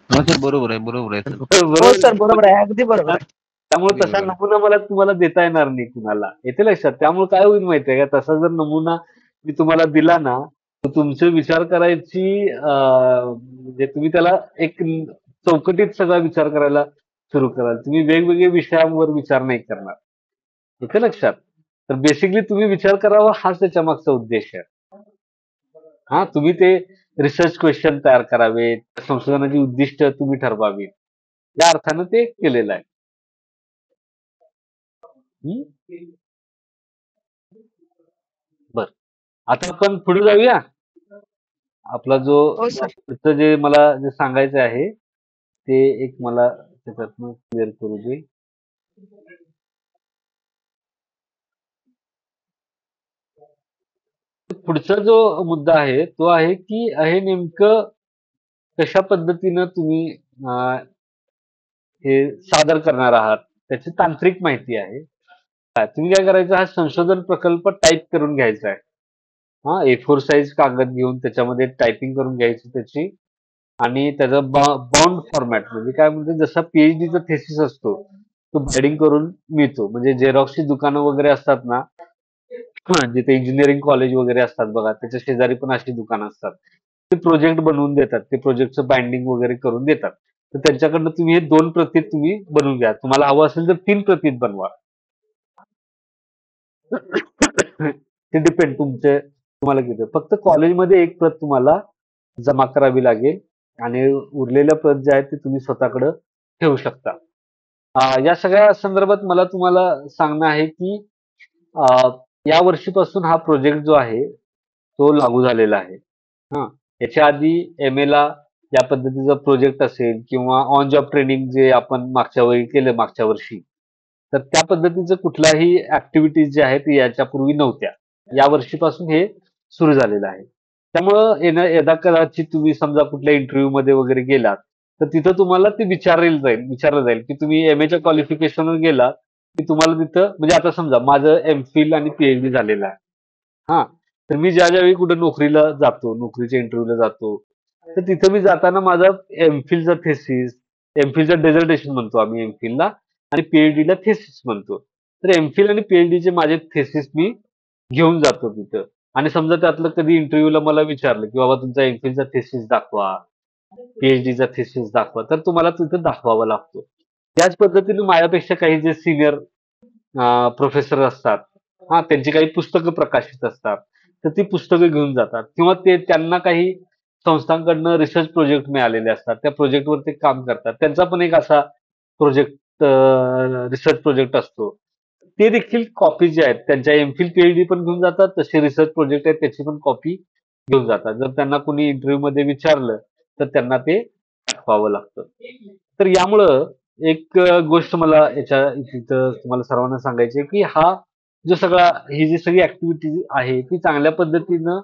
Sir बरोबर आहे बरोबर आहे. हो सर बरोबर आहे अगदी बरोबर आहे. त्यामुळे तसा नमुना मला तुम्हाला देता येणार नाही कुणाला. येते लक्षात? त्यामुळे काय होईल माहितीये का तसा जर नमुना मी तुम्हाला दिला ना तर तुमचे विचार करायची म्हणजे तुम्ही त्याला एक चौकटीत सगळा विचार करायला सुरू कराल. तुम्ही वेगवेगळ्या विषयांवर विचार नाही करणार. येते लक्षात? तर बेसिकली तुम्ही विचार करावा हाच त्याच्या मागचा उद्देश आहे. तुम्ही ते रिसर्च क्वेश्चन तयार करावेत, संशोधनाची उद्दिष्ट तुम्ही ठरवावीत. या अर्थानं ते केलेलं आहे. बर आता आपण पुढे जाऊया. आपला जो पुढचं जे मला जे सांगायचं आहे ते एक मला त्याच्यातनं क्लिअर करू दे. पुढचा जो मुद्दा आहे तो आहे की हे नेमकं कशा पद्धतीनं तुम्ही हे सादर करणार आहात त्याची तांत्रिक माहिती आहे. तुम्ही काय करायचं हा संशोधन प्रकल्प टाईप करून घ्यायचा आहे. A4 साईज कागद घेऊन त्याच्यामध्ये टायपिंग करून घ्यायची त्याची आणि त्याचा बाउंड फॉर्मॅट म्हणजे काय म्हणजे जसा PhDचा थेसिस असतो तो बाइंडिंग करून मिळतो. म्हणजे झेरॉक्सची दुकानं वगैरे असतात ना जिथे इंजिनिअरिंग कॉलेज वगैरे असतात बघा त्याच्या शेजारी पण अशी दुकानं असतात. ते प्रोजेक्ट बनवून देतात. ते प्रोजेक्टचं बाइंडिंग वगैरे करून देतात. तर त्यांच्याकडनं तुम्ही हे 2 प्रतीत तुम्ही बनवून घ्या. तुम्हाला हवं असेल तर 3 प्रतीत बनवा. ते डिपेंड तुम्हाला किती. फक्त कॉलेजमध्ये एक प्रत तुम्हाला जमा करावी लागेल आणि उरलेल्या प्रत ज्या आहेत ते तुम्ही स्वतःकडे ठेवू शकता. या सगळ्या संदर्भात मला तुम्हाला सांगणं आहे की या वर्षीपासून हा प्रोजेक्ट जो आहे तो लागू झालेला आहे. हां. याच्या आधी MA ला या पद्धतीचा प्रोजेक्ट असेल किंवा ऑन जॉब ट्रेनिंग जे आपण मागच्या वेळी केलं मागच्या वर्षी, तर त्या पद्धतीचं कुठल्याही ऍक्टिव्हिटीज ज्या आहेत याच्यापूर्वी नव्हत्या. या वर्षीपासून हे सुरू झालेलं आहे. त्यामुळं यदा कदाचित तुम्ही समजा कुठल्या इंटरव्ह्यू मध्ये वगैरे गेलात, तर तिथं तुम्हाला ते विचारलं जाईल की तुम्ही MAच्या क्वालिफिकेशनवर गेला की तुम्हाला तिथं म्हणजे आता समजा माझं MPhil आणि PhD झालेलं आहे. हां. तर मी ज्या वेळी कुठे नोकरीला जातो, नोकरीच्या इंटरव्ह्यूला जातो, तर तिथं मी जाताना माझा MPhilचा थेसिस, MPhilचं डेझर्टेशन म्हणतो आम्ही MPhilला आणि PhDला थेसिस म्हणतो. तर MPhil आणि PhDचे माझे थेसिस मी घेऊन जातो तिथं आणि समजा त्यातलं कधी इंटरव्ह्यूला मला विचारलं की बाबा तुमचा MPhilचा थेसिस दाखवा, PhDचा थेसिस दाखवा, तर तुम्हाला तिथं दाखवावा लागतो. त्याच पद्धतीने माझ्यापेक्षा काही जे सिनियर प्रोफेसर असतात, हां, त्यांची काही पुस्तकं प्रकाशित असतात. तर ती पुस्तकं घेऊन जातात किंवा त्यांना काही संस्थांकडनं रिसर्च प्रोजेक्ट मिळालेले असतात. त्या प्रोजेक्टवर ते काम करतात. त्यांचा पण एक असा प्रोजेक्ट रिसर्च प्रोजेक्ट असतो. ते देखील कॉपी जे आहेत त्यांच्या MPhil, PhD पण घेऊन जातात. तसे रिसर्च प्रोजेक्ट आहेत त्याची पण कॉपी घेऊन जातात. जर त्यांना कोणी इंटरव्ह्यूमध्ये विचारलं, तर त्यांना ते दाखवावं लागतं. तर यामुळं एक गोष्ट मला इथं तुम्हाला सर्वांना सांगायची आहे, की ही जी सगळी ऍक्टिव्हिटी आहे ती चांगल्या पद्धतीनं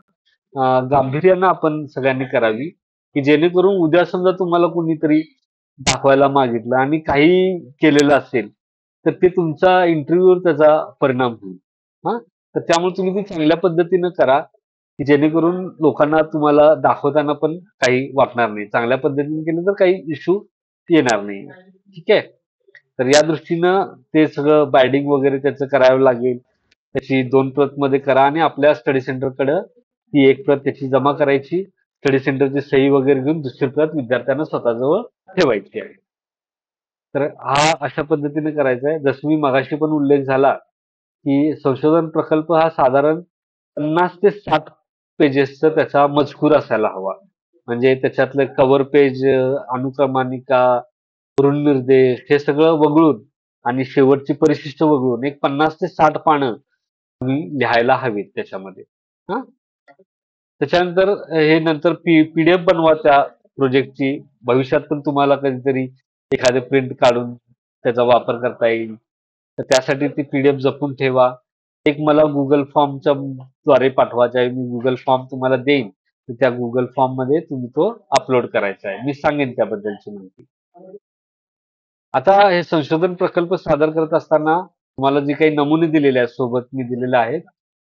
गांभीर्यानं आपण सगळ्यांनी करावी, की जेणेकरून उद्या समजा तुम्हाला कोणीतरी दाखवायला मागितलं आणि काही केलेलं असेल, तर ते तुमच्या इंटरव्ह्यूवर त्याचा परिणाम होईल. हां, तर त्यामुळे तुम्ही ते चांगल्या पद्धतीनं करा, की जेणेकरून लोकांना तुम्हाला दाखवताना पण काही वाटणार नाही. चांगल्या पद्धतीने केलं तर काही इश्यू येणार नाही. ठीक आहे. तर या दृष्टीनं ते सगळं बायडिंग वगैरे त्याचं करावं लागेल. त्याची 2 प्रतमध्ये करा आणि आपल्या स्टडी सेंटरकडं ती एक प्रत त्याची जमा करायची. स्टडी सेंटरची सही वगैरे घेऊन दुसरी प्रत विद्यार्थ्यांना स्वतःजवळ ठेवायची आहे. तर हा अशा पद्धतीने करायचा आहे. जसं मी मगाशी पण उल्लेख झाला, की संशोधन प्रकल्प हा साधारण 50 ते 60 पेजेसचा त्याचा मजकूर असायला हवा. म्हणजे त्याच्यातलं कव्हर पेज, अनुक्रमानिका, ऋणनिर्देश हे सगळं वगळून आणि शेवटची परिशिष्ट वगळून एक 50 ते 60 पानं तुम्ही लिहायला हवीत त्याच्यामध्ये. हां. त्याच्यानंतर हे नंतर PDF बनवा त्या प्रोजेक्टची. भविष्यात पण तुम्हाला कधीतरी एखादे प्रिंट काढून त्याचा वापर करता येईल. तर त्यासाठी ती PDF जपून ठेवा. एक मला Google फॉर्मच्या द्वारे पाठवायचा आहे. मी Google फॉर्म तुम्हाला देईन. तर त्या Google फॉर्ममध्ये तुम्ही तो अपलोड करायचा आहे. मी सांगेन त्याबद्दलची माहिती. आता हे संशोधन प्रकल्प सादर करत असताना तुम्हाला जे काही नमुने दिलेले आहेत सोबत मी दिलेले आहेत,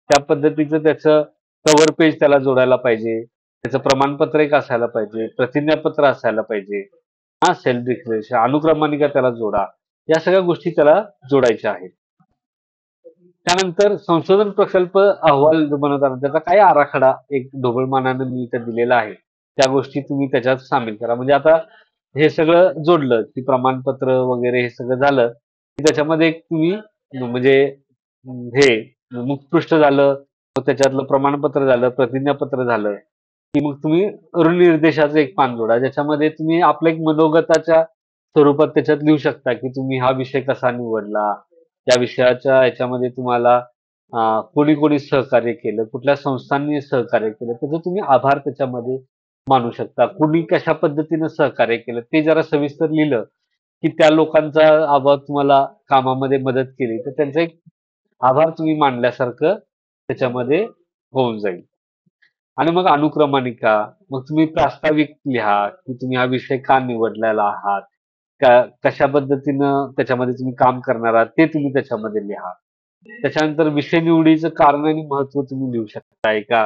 त्या पद्धतीचं त्याचं कव्हर पेज त्याला जोडायला पाहिजे. त्याचं प्रमाणपत्र एक असायला पाहिजे. प्रतिज्ञापत्र असायला पाहिजे. हां, सेल्फ डिक्लेरेशन, अनुक्रमानिका त्याला जोडा. या सगळ्या गोष्टी त्याला जोडायच्या आहेत. त्यानंतर संशोधन प्रकल्प अहवाल जो बनवताना त्याचा काय आराखडा एक ढोबळमानानं मी इथं दिलेला आहे. त्या गोष्टी तुम्ही त्याच्यात सामील करा. म्हणजे आता हे सगळं जोडलं, की प्रमाणपत्र वगैरे हे सगळं झालं, की त्याच्यामध्ये एक तुम्ही म्हणजे हे मुखपृष्ठ झालं, मग त्याच्यातलं प्रमाणपत्र झालं, प्रतिज्ञापत्र झालं, की मग तुम्ही ऋणनिर्देशाचं एक पान जोडा. ज्याच्यामध्ये तुम्ही आपलं एक मनोगताच्या स्वरूपात त्याच्यात लिहू शकता, की तुम्ही हा विषय कसा निवडला, या विषयाच्या ह्याच्यामध्ये तुम्हाला कोणी सहकार्य केलं, कुठल्या संस्थांनी सहकार्य केलं, त्याचे तुम्ही आभार त्याच्यामध्ये मानू शकता. कुणी कशा पद्धतीनं सहकार्य केलं ते जरा सविस्तर लिहिलं, की त्या लोकांचा आभार तुम्हाला कामामध्ये मदत केली, तर त्यांचा एक आभार तुम्ही मानल्यासारखं त्याच्यामध्ये होऊन जाईल. आणि मग अनुक्रमानिका, मग तुम्ही प्रास्ताविक लिहा, की तुम्ही हा विषय का निवडलेला आहात, कशा पद्धतीनं त्याच्यामध्ये तुम्ही काम करणार आहात ते तुम्ही त्याच्यामध्ये लिहा. त्याच्यानंतर विषय निवडीचं कारण आणि महत्व तुम्ही लिहू शकता एका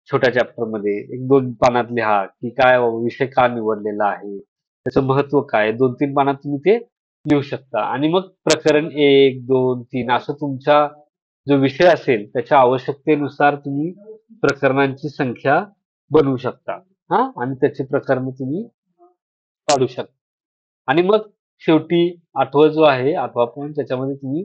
छोट्या चॅप्टरमध्ये. 1-2 पानात लिहा, की काय विषय का निवडलेला आहे, त्याचं महत्व काय, 2-3 पानात तुम्ही ते लिहू शकता. आणि मग प्रकरण 1, 2, 3 असं तुमचा जो विषय असेल त्याच्या आवश्यकतेनुसार तुम्ही प्रकरणांची संख्या बनवू शकता. हां, आणि त्याची प्रकरणं तुम्ही काढू शकता. आणि मग शेवटी 8वा जो आहे 8वा पॉइंट त्याच्यामध्ये तुम्ही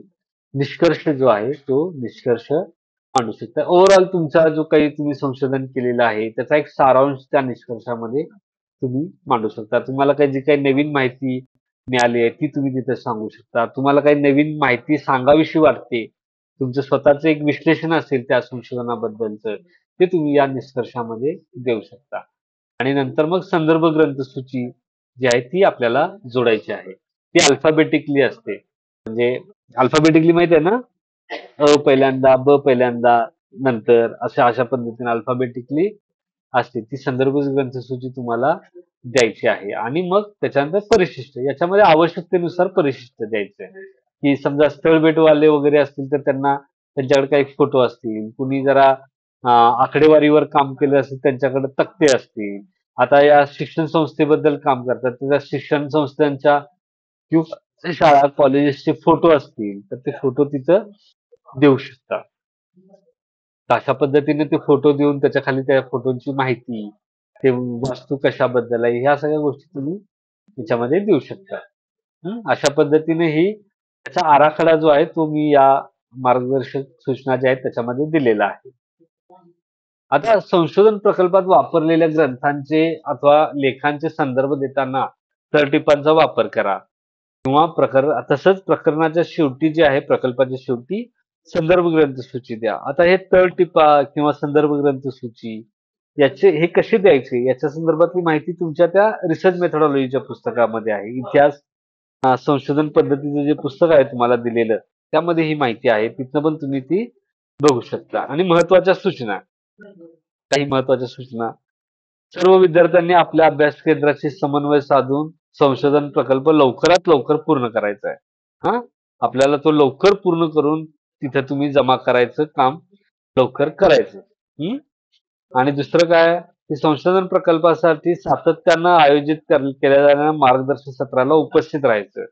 निष्कर्ष जो आहे तो निष्कर्ष मांडू शकता. ओव्हरऑल तुमचा जो काही तुम्ही संशोधन केलेलं आहे त्याचा एक सारांश त्या निष्कर्षामध्ये तुम्ही मांडू शकता. तुम्हाला काही जी काही नवीन माहिती मिळाली आहे ती तुम्ही तिथे सांगू शकता. तुम्हाला काही नवीन माहिती सांगावीशी वाटते, तुमचं स्वतःचं एक विश्लेषण असेल त्या संशोधनाबद्दलचं, ते तुम्ही या निष्कर्षामध्ये देऊ शकता. आणि नंतर मग संदर्भ ग्रंथसूची जी आहे ती आपल्याला जोडायची आहे. ती अल्फाबेटिकली असते. म्हणजे अल्फाबेटिकली माहिती आहे ना? पहिल्यांदा, ब पहिल्यांदा, नंतर अशा पद्धतीने अल्फाबेटिकली असते. ती संदर्भ ग्रंथसूची तुम्हाला द्यायची आहे. आणि मग त्याच्यानंतर परिशिष्ट. याच्यामध्ये आवश्यकतेनुसार परिशिष्ट द्यायचं की समजा स्थळभेटवाले वगैरे असतील तर त्यांच्याकडे काही फोटो असतील. कुणी जरा आकडेवारीवर काम केलं असेल त्यांच्याकडे तक्ते असतील. आता या शिक्षण संस्थेबद्दल काम करतात, तर त्या शिक्षण संस्थांच्या किंवा शाळा कॉलेजेसचे फोटो असतील तर ते फोटो तिथं देऊ शकता. अशा पद्धतीने ते फोटो देऊन त्याच्या खाली त्या फोटोची माहिती, ते वास्तू कशाबद्दल आहे, ह्या सगळ्या गोष्टी तुम्ही त्याच्यामध्ये देऊ शकता. अशा पद्धतीने ही त्याचा आराखडा जो आहे तो मी या मार्गदर्शक सूचना ज्या आहेत त्याच्यामध्ये दिलेला आहे. आता संशोधन प्रकल्पात वापरलेल्या ग्रंथांचे अथवा लेखांचे संदर्भ देताना तळटीपांचा वापर करा किंवा तसंच प्रकरणाच्या शेवटी जे आहे प्रकल्पाच्या शेवटी संदर्भ ग्रंथसूची द्या. आता हे तळटीपा किंवा संदर्भ ग्रंथसूची हे कसे द्यायचे याच्या संदर्भातली माहिती तुमच्या त्या रिसर्च मेथोडॉलॉजीच्या पुस्तकामध्ये आहे. इतिहास संशोधन पद्धतीचं जे पुस्तक आहे तुम्हाला दिलेलं त्यामध्ये ही माहिती आहे. तिथनं पण तुम्ही ती बघू शकता. आणि महत्वाच्या सूचना, काही महत्वाच्या सूचना. सर्व विद्यार्थ्यांनी आपल्या अभ्यास केंद्राशी समन्वय साधून संशोधन प्रकल्प लवकरात लवकर पूर्ण करायचा आहे. हा, आपल्याला तो लवकर पूर्ण करून तिथे तुम्ही जमा करायचं काम लवकर करायचं. आणि दुसरं काय की संशोधन प्रकल्पासाठी सातत्यानं आयोजित केल्या जाणाऱ्या मार्गदर्शन सत्राला उपस्थित राहायचं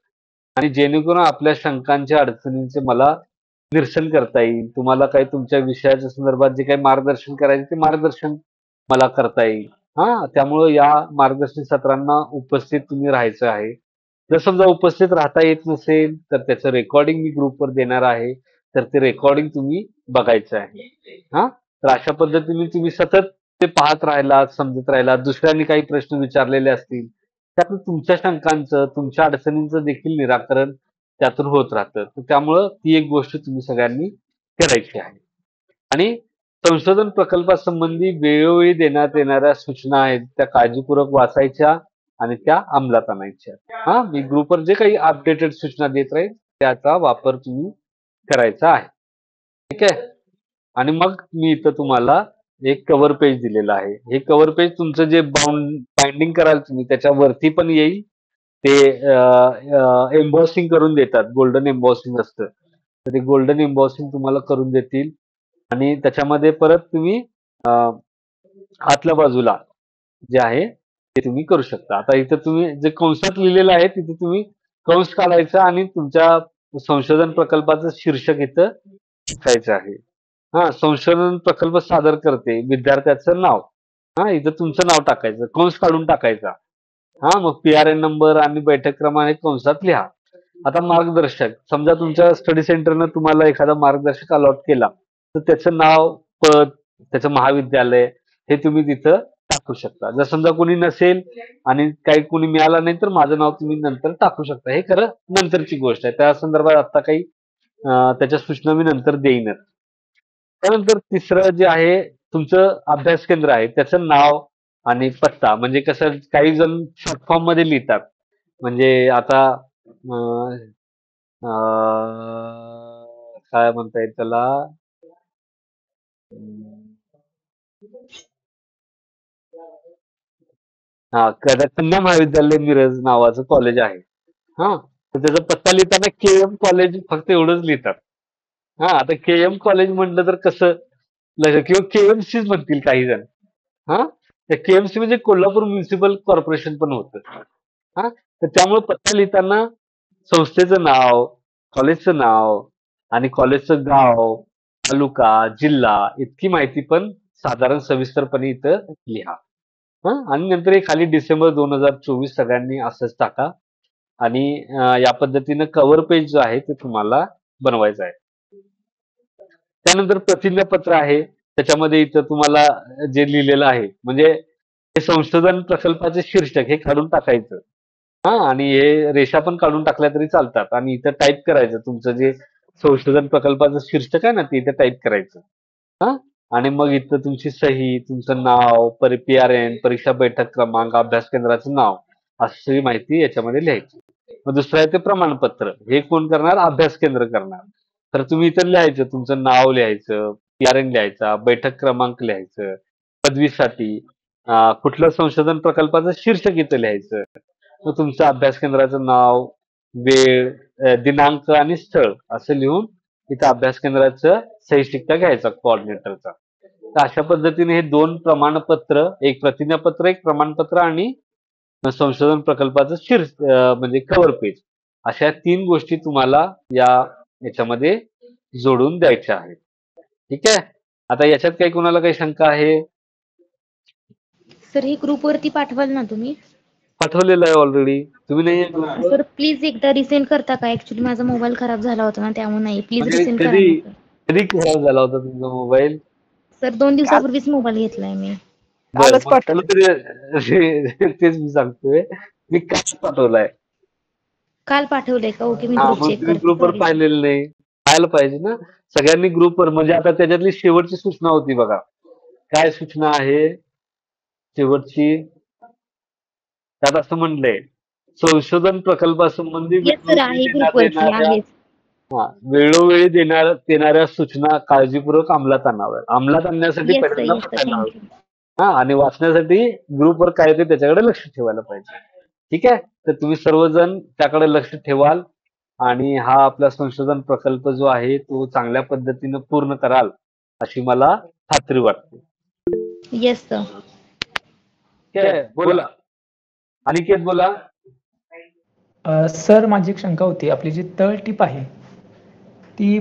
आणि जेणेकरून आपल्या शंकांच्या अडचणींचे मला निरसन करता येईल. तुम्हाला काही तुमच्या विषयाच्या संदर्भात जे काही मार्गदर्शन करायचे ते मार्गदर्शन मला करता येईल. त्यामुळं या मार्गदर्शन सत्रांना उपस्थित तुम्ही राहायचं आहे. जर समजा उपस्थित राहता येत नसेल तर त्याचं रेकॉर्डिंग मी ग्रुपवर देणार आहे, तर ते रेकॉर्डिंग तुम्ही बघायचं आहे. तर अशा पद्धतीने तुम्ही सतत ते पाहत राहिलात, समजत राहिलात. दुसऱ्यांनी काही प्रश्न विचारलेले असतील त्यातून तुमच्या शंकांचं, तुमच्या अडचणींचं देखील निराकरण त्यातून होत राहतं. तर त्यामुळं ती एक गोष्ट तुम्ही सगळ्यांनी करायची आहे. आणि संशोधन प्रकल्पासंबंधी वेळोवेळी देण्यात येणाऱ्या सूचना आहेत त्या काळजीपूर्वक वाचायच्या आणि त्या अंमलात आणायच्या. मी ग्रुपवर जे काही अपडेटेड सूचना देत राहील त्याचा वापर तुम्ही करायचा आहे. ठीक आहे. आणि मग मी इथं तुम्हाला एक कव्हर पेज दिलेलं आहे. हे कव्हर पेज तुमचं जे बाइंडिंग कराल तुम्ही त्याच्यावरती पण येईल. ते एम्बॉसिंग करून देतात. गोल्डन एम्बॉसिंग असतं, तर ते गोल्डन एम्बॉसिंग तुम्हाला करून देतील. आणि त्याच्यामध्ये परत तुम्ही आतल्या बाजूला जे आहे ते तुम्ही करू शकता. आता इथं तुम्ही जे कंसात लिहिलेलं आहे तिथे तुम्ही कंस काढायचा आणि तुमच्या संशोधन प्रकल्पाचं शीर्षक इथं टाकायचं आहे. संशोधन प्रकल्प सादर करते विद्यार्थ्याचं नाव. इथं तुमचं नाव टाकायचं, कंस काढून टाकायचा. मग PRN नंबर आणि बैठक क्रमांक कंसात लिहा. आता मार्गदर्शक, समजा तुमच्या स्टडी सेंटरनं तुम्हाला एखादा मार्गदर्शक अलॉट केला तर त्याचं नाव, पद, त्याचं महाविद्यालय हे तुम्ही तिथं टाकू शकता. जर समजा कोणी नसेल आणि काही कोणी मिळाला नाही तर माझं नाव तुम्ही नंतर टाकू शकता. हे खरं नंतरची गोष्ट आहे. त्या संदर्भात आता काही त्याच्या सूचना मी नंतर देईनच. त्यानंतर तिसरं जे आहे तुमचं अभ्यास केंद्र आहे त्याचं नाव आणि पत्ता. म्हणजे कसं काही जण शॉर्ट फॉर्म मध्ये लिहितात. म्हणजे आता काय म्हणता येईल त्याला, कन्या महाविद्यालय मिरज नावाचं कॉलेज आहे. तर त्याचा पत्ता लिहिताना KM कॉलेज फक्त एवढंच लिहितात. आता KM कॉलेज म्हटलं तर कसं किंवा KMC म्हणतील काही जण. त्या KMC म्हणजे कोल्हापूर म्युनिसिपल कॉर्पोरेशन पण होतं. तर त्यामुळे पत्ता लिहिताना संस्थेचं नाव, कॉलेजचं नाव आणि कॉलेजचं गाव, तालुका, जिल्हा इतकी माहिती पण साधारण सविस्तरपणे इथं लिहा. आणि नंतर हे खाली डिसेंबर 2024 सगळ्यांनी असंच टाका. आणि या पद्धतीनं कव्हर पेज जो आहे ते तुम्हाला बनवायचा आहे. त्यानंतर प्रतिज्ञापत्र आहे. त्याच्यामध्ये इथं तुम्हाला जे लिहिलेलं आहे म्हणजे हे संशोधन प्रकल्पाचे शीर्षक हे काढून टाकायचं. आणि हे रेषा पण काढून टाकल्या तरी चालतात आणि इथं टाईप करायचं तुमचं जे संशोधन प्रकल्पाचं शीर्षक आहे ना ते इथं टाईप करायचं. आणि मग इथं तुमची सही, तुमचं नाव, PRN, परीक्षा बैठक क्रमांक, अभ्यास केंद्राचं नाव अशी माहिती याच्यामध्ये लिहायची. मग दुसरं आहे ते प्रमाणपत्र. हे कोण करणार? अभ्यास केंद्र करणार. तर तुम्ही इथं लिहायचं तुमचं नाव लिहायचं, PRN लिहायचा, बैठक क्रमांक लिहायचं, पदवीसाठी कुठलं संशोधन प्रकल्पाचं शीर्षक इथं लिहायचं. मग तुमचं अभ्यास केंद्राचं नाव, वेळ, दिनांक आणि स्थळ असं लिहून इथं अभ्यास केंद्राचं सही शिक्का घ्यायचा कोऑर्डिनेटरचा. तर अशा पद्धतीने हे 2 प्रमाणपत्र, एक प्रतिज्ञापत्र, एक प्रमाणपत्र आणि संशोधन प्रकल्पाचं म्हणजे कव्हर पेज अशा 3 गोष्टी तुम्हाला याच्यामध्ये जोडून द्यायच्या आहेत. ठीक आहे. आता याच्यात काही कोणाला काही शंका आहे? सर हे ग्रुपवरती पाठवाल ना तुम्ही? पाठवलेलं आहे ऑलरेडी. तुम्ही नाही ग्रुपवर? सर प्लीज एकदा रिसेंड करता का? ऍक्च्युली माझा मोबाईल खराब झाला होता ना त्यामुळे नाही. प्लीज म्हणजे रिसेंड करा कधी ना सर. कधी खराब झाला होता तुमचा मोबाईल? सर 2 दिवसापूर्वीच मोबाईल घेतलाय मी. बरं कालच मग पाठवलं. तरी तेच मी सांगतोय. मी काल पाठवलाय. काल पाठवलंय का? ओके मी मग ग्रुप चेक तुम्ही करते. ग्रुपवर सॉरी. पाहिलेलं नाही. पाहायला पाहिजे ना. सगळ्यांनी ग्रुपवर म्हणजे आता त्याच्यातली शेवटची सूचना होती बघा. काय सूचना आहे शेवटची? त्यात असं म्हणलंय संशोधन प्रकल्पासंबंधी येस सर आहे ग्रुपवरती आहे. वेळोवेळी देणाऱ्या सूचना काळजीपूर्वक अंमलात आणाव्यात. अंमलात आणण्यासाठी येस सर पहिल्यांदा येस सर वाचायला हवं. थँक्यू. आणि वाचण्यासाठी ग्रुपवर काय येते त्याच्याकडे लक्ष ठेवायला पाहिजे. ठीक आहे. तर तुम्ही सर्वजण त्याकडे लक्ष ठेवाल आणि हा आपला संशोधन प्रकल्प जो आहे तो चांगल्या पद्धतीने पूर्ण कराल अशी मला खात्री वाटते. Yes sir. ठीक आहे. बोला अनिकेत बोला. सर माझी एक शंका होती. आपली जी तळटीप आहे ती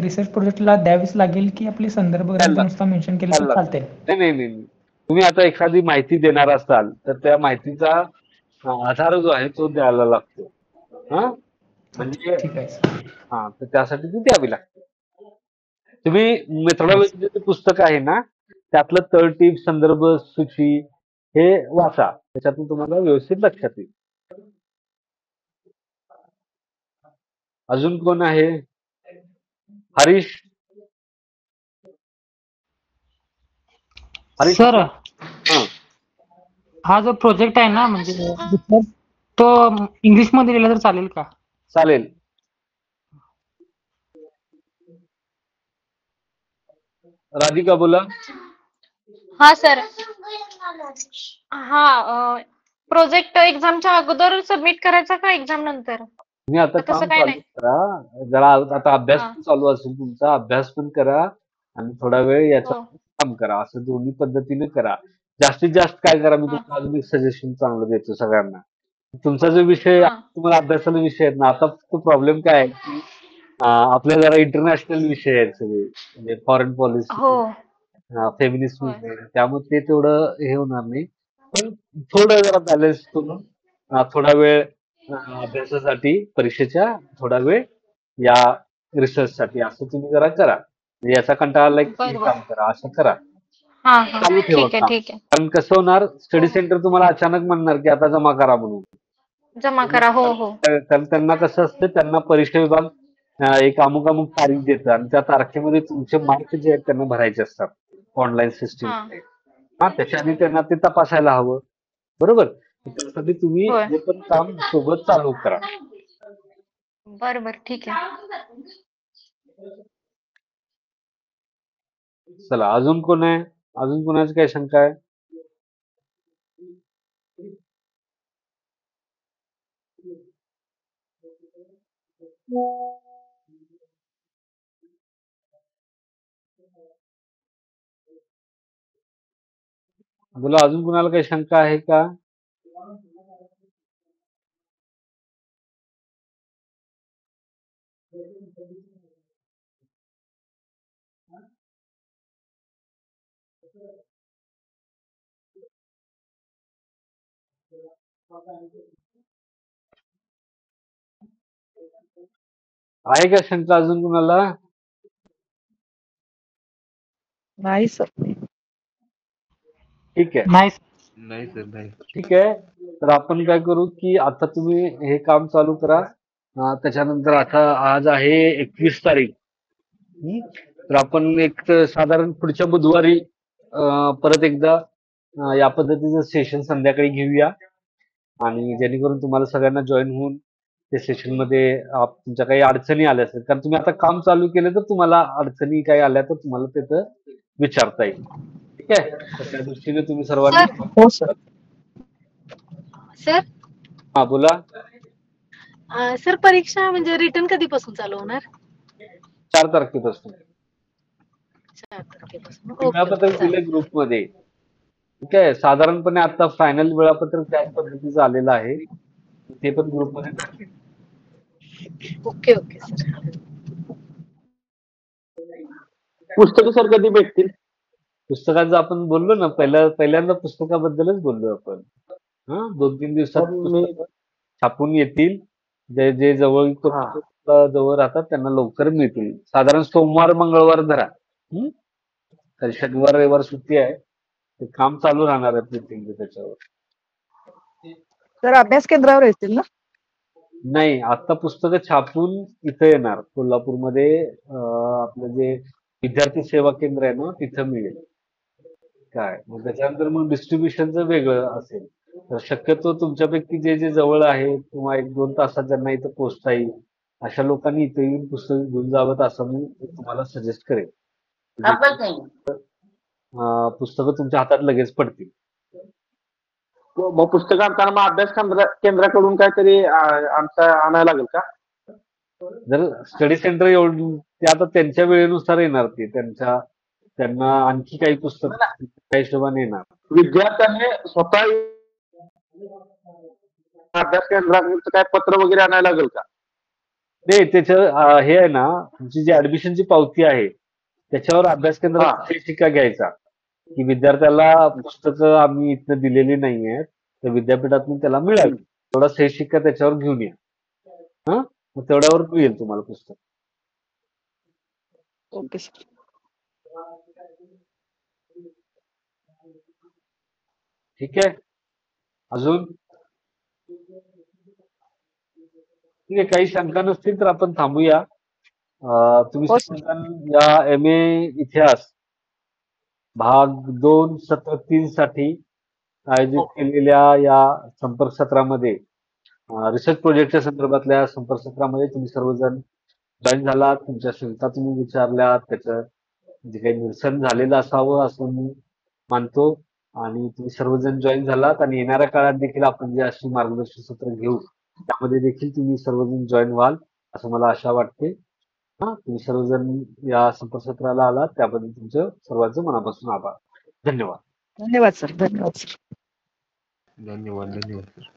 रिसर्च प्रोजेक्टला द्यावीच लागेल की आपली संदर्भ ग्रंथ नुसता मेन्शन केलं तर चालते? नाही. तुम्ही आता एखादी माहिती देणार असाल तर त्या माहितीचा आधार जो आहे तो द्यायला लागतो. म्हणजे ठीक आहे. तर त्यासाठी ती द्यावी लागते. तुम्ही मेथोडॉलॉजी जे पुस्तक आहे ना त्यातलं तळटीप, संदर्भ सूची हे वाचा. त्याच्यातून तुम्हाला व्यवस्थित लक्षात येईल. अजून कोण आहे? हरीश. सर हा जो प्रोजेक्ट आहे ना म्हणजे तो इंग्लिश मध्ये लिहिला तर चालेल का? चालेल. राधिका बोला. हा सर. प्रोजेक्ट एक्झामच्या अगोदर सबमिट करायचा का एक्झाम नंतर? तुम्ही आता काम चालू करा. जरा आता अभ्यास पण चालू असेल तुमचा. अभ्यास पण करा आणि थोडा वेळ याचं काम करा. असं दोन्ही पद्धतीने करा. जास्तीत जास्त काय करा मी तुम्हाला अजून एक सजेशन चांगलं देतो सगळ्यांना. तुमचा जो विषय तुम्हाला अभ्यासाला विषय आहेत ना आता तो प्रॉब्लेम काय आहे की आपल्या जरा इंटरनॅशनल विषय आहेत सगळे म्हणजे फॉरेन पॉलिसी, फेमिनिस्ट मुवमेंट त्यामुळे ते तेवढं हे होणार नाही. पण थोडं जरा बॅलन्स करून थोडा वेळ अभ्यासासाठी परीक्षेच्या, थोडा वेळ या रिसर्च साठी असं तुम्ही जरा करा. म्हणजे याचा कंटाळा आला की काम करा असं करा. चालू ठेवा काम. कारण कसं होणार स्टडी सेंटर तुम्हाला अचानक म्हणणार की आता जमा करा म्हणून. जमा करा. हो. तर त्यांना कसं असतं त्यांना परीक्षा विभाग एक अमुक तारीख देतं आणि त्या तारखेमध्ये तुमचे मार्क जे आहेत त्यांना भरायचे असतात ऑनलाईन सिस्टीम. त्याच्या आधी त्यांना ते तपासायला हवं. बरोबर. त्यासाठी तुम्ही हे पण काम सोबत चालू करा. बरोबर. ठीक आहे. चला अजून कोण आहे? अजून कोणाची काय शंका आहे? बोला अजून कोणाला काही शंका आहे का? आहे का शंका अजून कुणाला? नाही सर. ठीक आहे. नाही नाही सर नाही. ठीक आहे. तर आपण काय करू की आता तुम्ही हे काम चालू करा. त्याच्यानंतर आता आज आहे 21 तारीख. तर आपण एक साधारण पुढच्या बुधवारी परत एकदा या पद्धतीचं सेशन संध्याकाळी घेऊया आणि जेणेकरून तुम्हाला सगळ्यांना जॉईन होऊन त्या सेशन मध्ये तुमच्या काही अडचणी आल्या असेल, कारण तुम्ही आता काम चालू केलं तर तुम्हाला अडचणी काही आल्या तर तुम्हाला तिथं विचारता येईल. ठीक आहे. तर त्या दृष्टीने तुम्ही सर्वांनी हो सर. सर हा बोला. सर परीक्षा म्हणजे रिटर्न कधीपासून चालू होणार? 4 तारखेपासून. 4 तारखेपासून. वेळापत्रक दिले ग्रुपमध्ये. ठीक आहे. साधारणपणे आता फायनल वेळापत्रक त्याच पद्धतीचं आलेलं आहे. ते पण ग्रुपमध्ये टाकेल. Okay okay sir. पुस्तकं सर कधी भेटतील? पुस्तकाचं आपण बोललो ना, पहिल्यांदा पुस्तकाबद्दलच बोललो आपण. 2-3 दिवसात पुस्तकं छापून येतील. जे जवळ जवळ राहतात त्यांना लवकर मिळतील. साधारण सोमवार मंगळवार धरा. तर शनिवार रविवार सुट्टी आहे. ते काम चालू राहणार आहे प्रिंटिंग त्याच्यावर. तर अभ्यास केंद्रावर येतील ना? नाही, आता पुस्तकं छापून इथं येणार कोल्हापूरमध्ये. आपलं जे विद्यार्थी सेवा केंद्र आहे ना तिथं मिळेल. काय मग त्याच्यानंतर मग डिस्ट्रीब्युशनचं वेगळं असेल. तर शक्यतो तुमच्यापैकी जे जवळ आहे किंवा 1-2 तासात ज्यांना इथं पोहोचता येईल अशा लोकांनी इथे येऊन पुस्तक घेऊन जावं असं मी तुम्हाला सजेस्ट करेन. पुस्तकं तुमच्या हातात लगेच पडतील. मग पुस्तकं आणताना मग अभ्यास केंद्राकडून काहीतरी आमचा आणायला लागेल का? जर स्टडी सेंटर एवढं ते आता त्यांच्या वेळेनुसार येणार, ते त्यांना आणखी काही पुस्तक त्या हिशोबाने येणार. विद्यार्थ्याने स्वतः अभ्यास केंद्रात काय पत्र वगैरे आणायला लागेल का? नाही, त्याच्या हे आहे ना, तुमची जी ऍडमिशनची पावती आहे त्याच्यावर अभ्यास केंद्रात सही शिक्का घ्यायचा की विद्यार्थ्याला पुस्तकं आम्ही इथं दिलेली नाही आहेत, तर विद्यापीठातून त्याला मिळाली. तेवढा सही शिक्का त्याच्यावर घेऊन या. मग तेवढ्यावर मिळेल तुम्हाला पुस्तक. Okay sir. ठीक आहे. अजून ठीक आहे. काही शंका नसतील तर आपण थांबूया. तुम्ही सगळेजण या MA इतिहास भाग 2 सत्र 3 साठी आयोजित केलेल्या या संपर्क सत्रामध्ये रिसर्च प्रोजेक्टच्या संदर्भातल्या संपर्क सत्रामध्ये तुम्ही सर्वजण जॉईन झालात. तुमच्या शंका तुम्ही विचारल्या, त्याचं जे काही निरसन झालेलं असावं असं मी मानतो आणि तुम्ही सर्वजण जॉईन झालात आणि येणाऱ्या काळात देखील आपण जे अशी मार्गदर्शन सत्र घेऊ त्यामध्ये देखील तुम्ही सर्वजण जॉईन व्हाल असं मला आशा वाटते. तुम्ही सर्वजण या संपर्क सत्राला आलात त्याबद्दल तुमचं सर्वांचं मनापासून आभार. धन्यवाद. धन्यवाद सर. धन्यवाद सर. धन्यवाद धन्यवाद सर.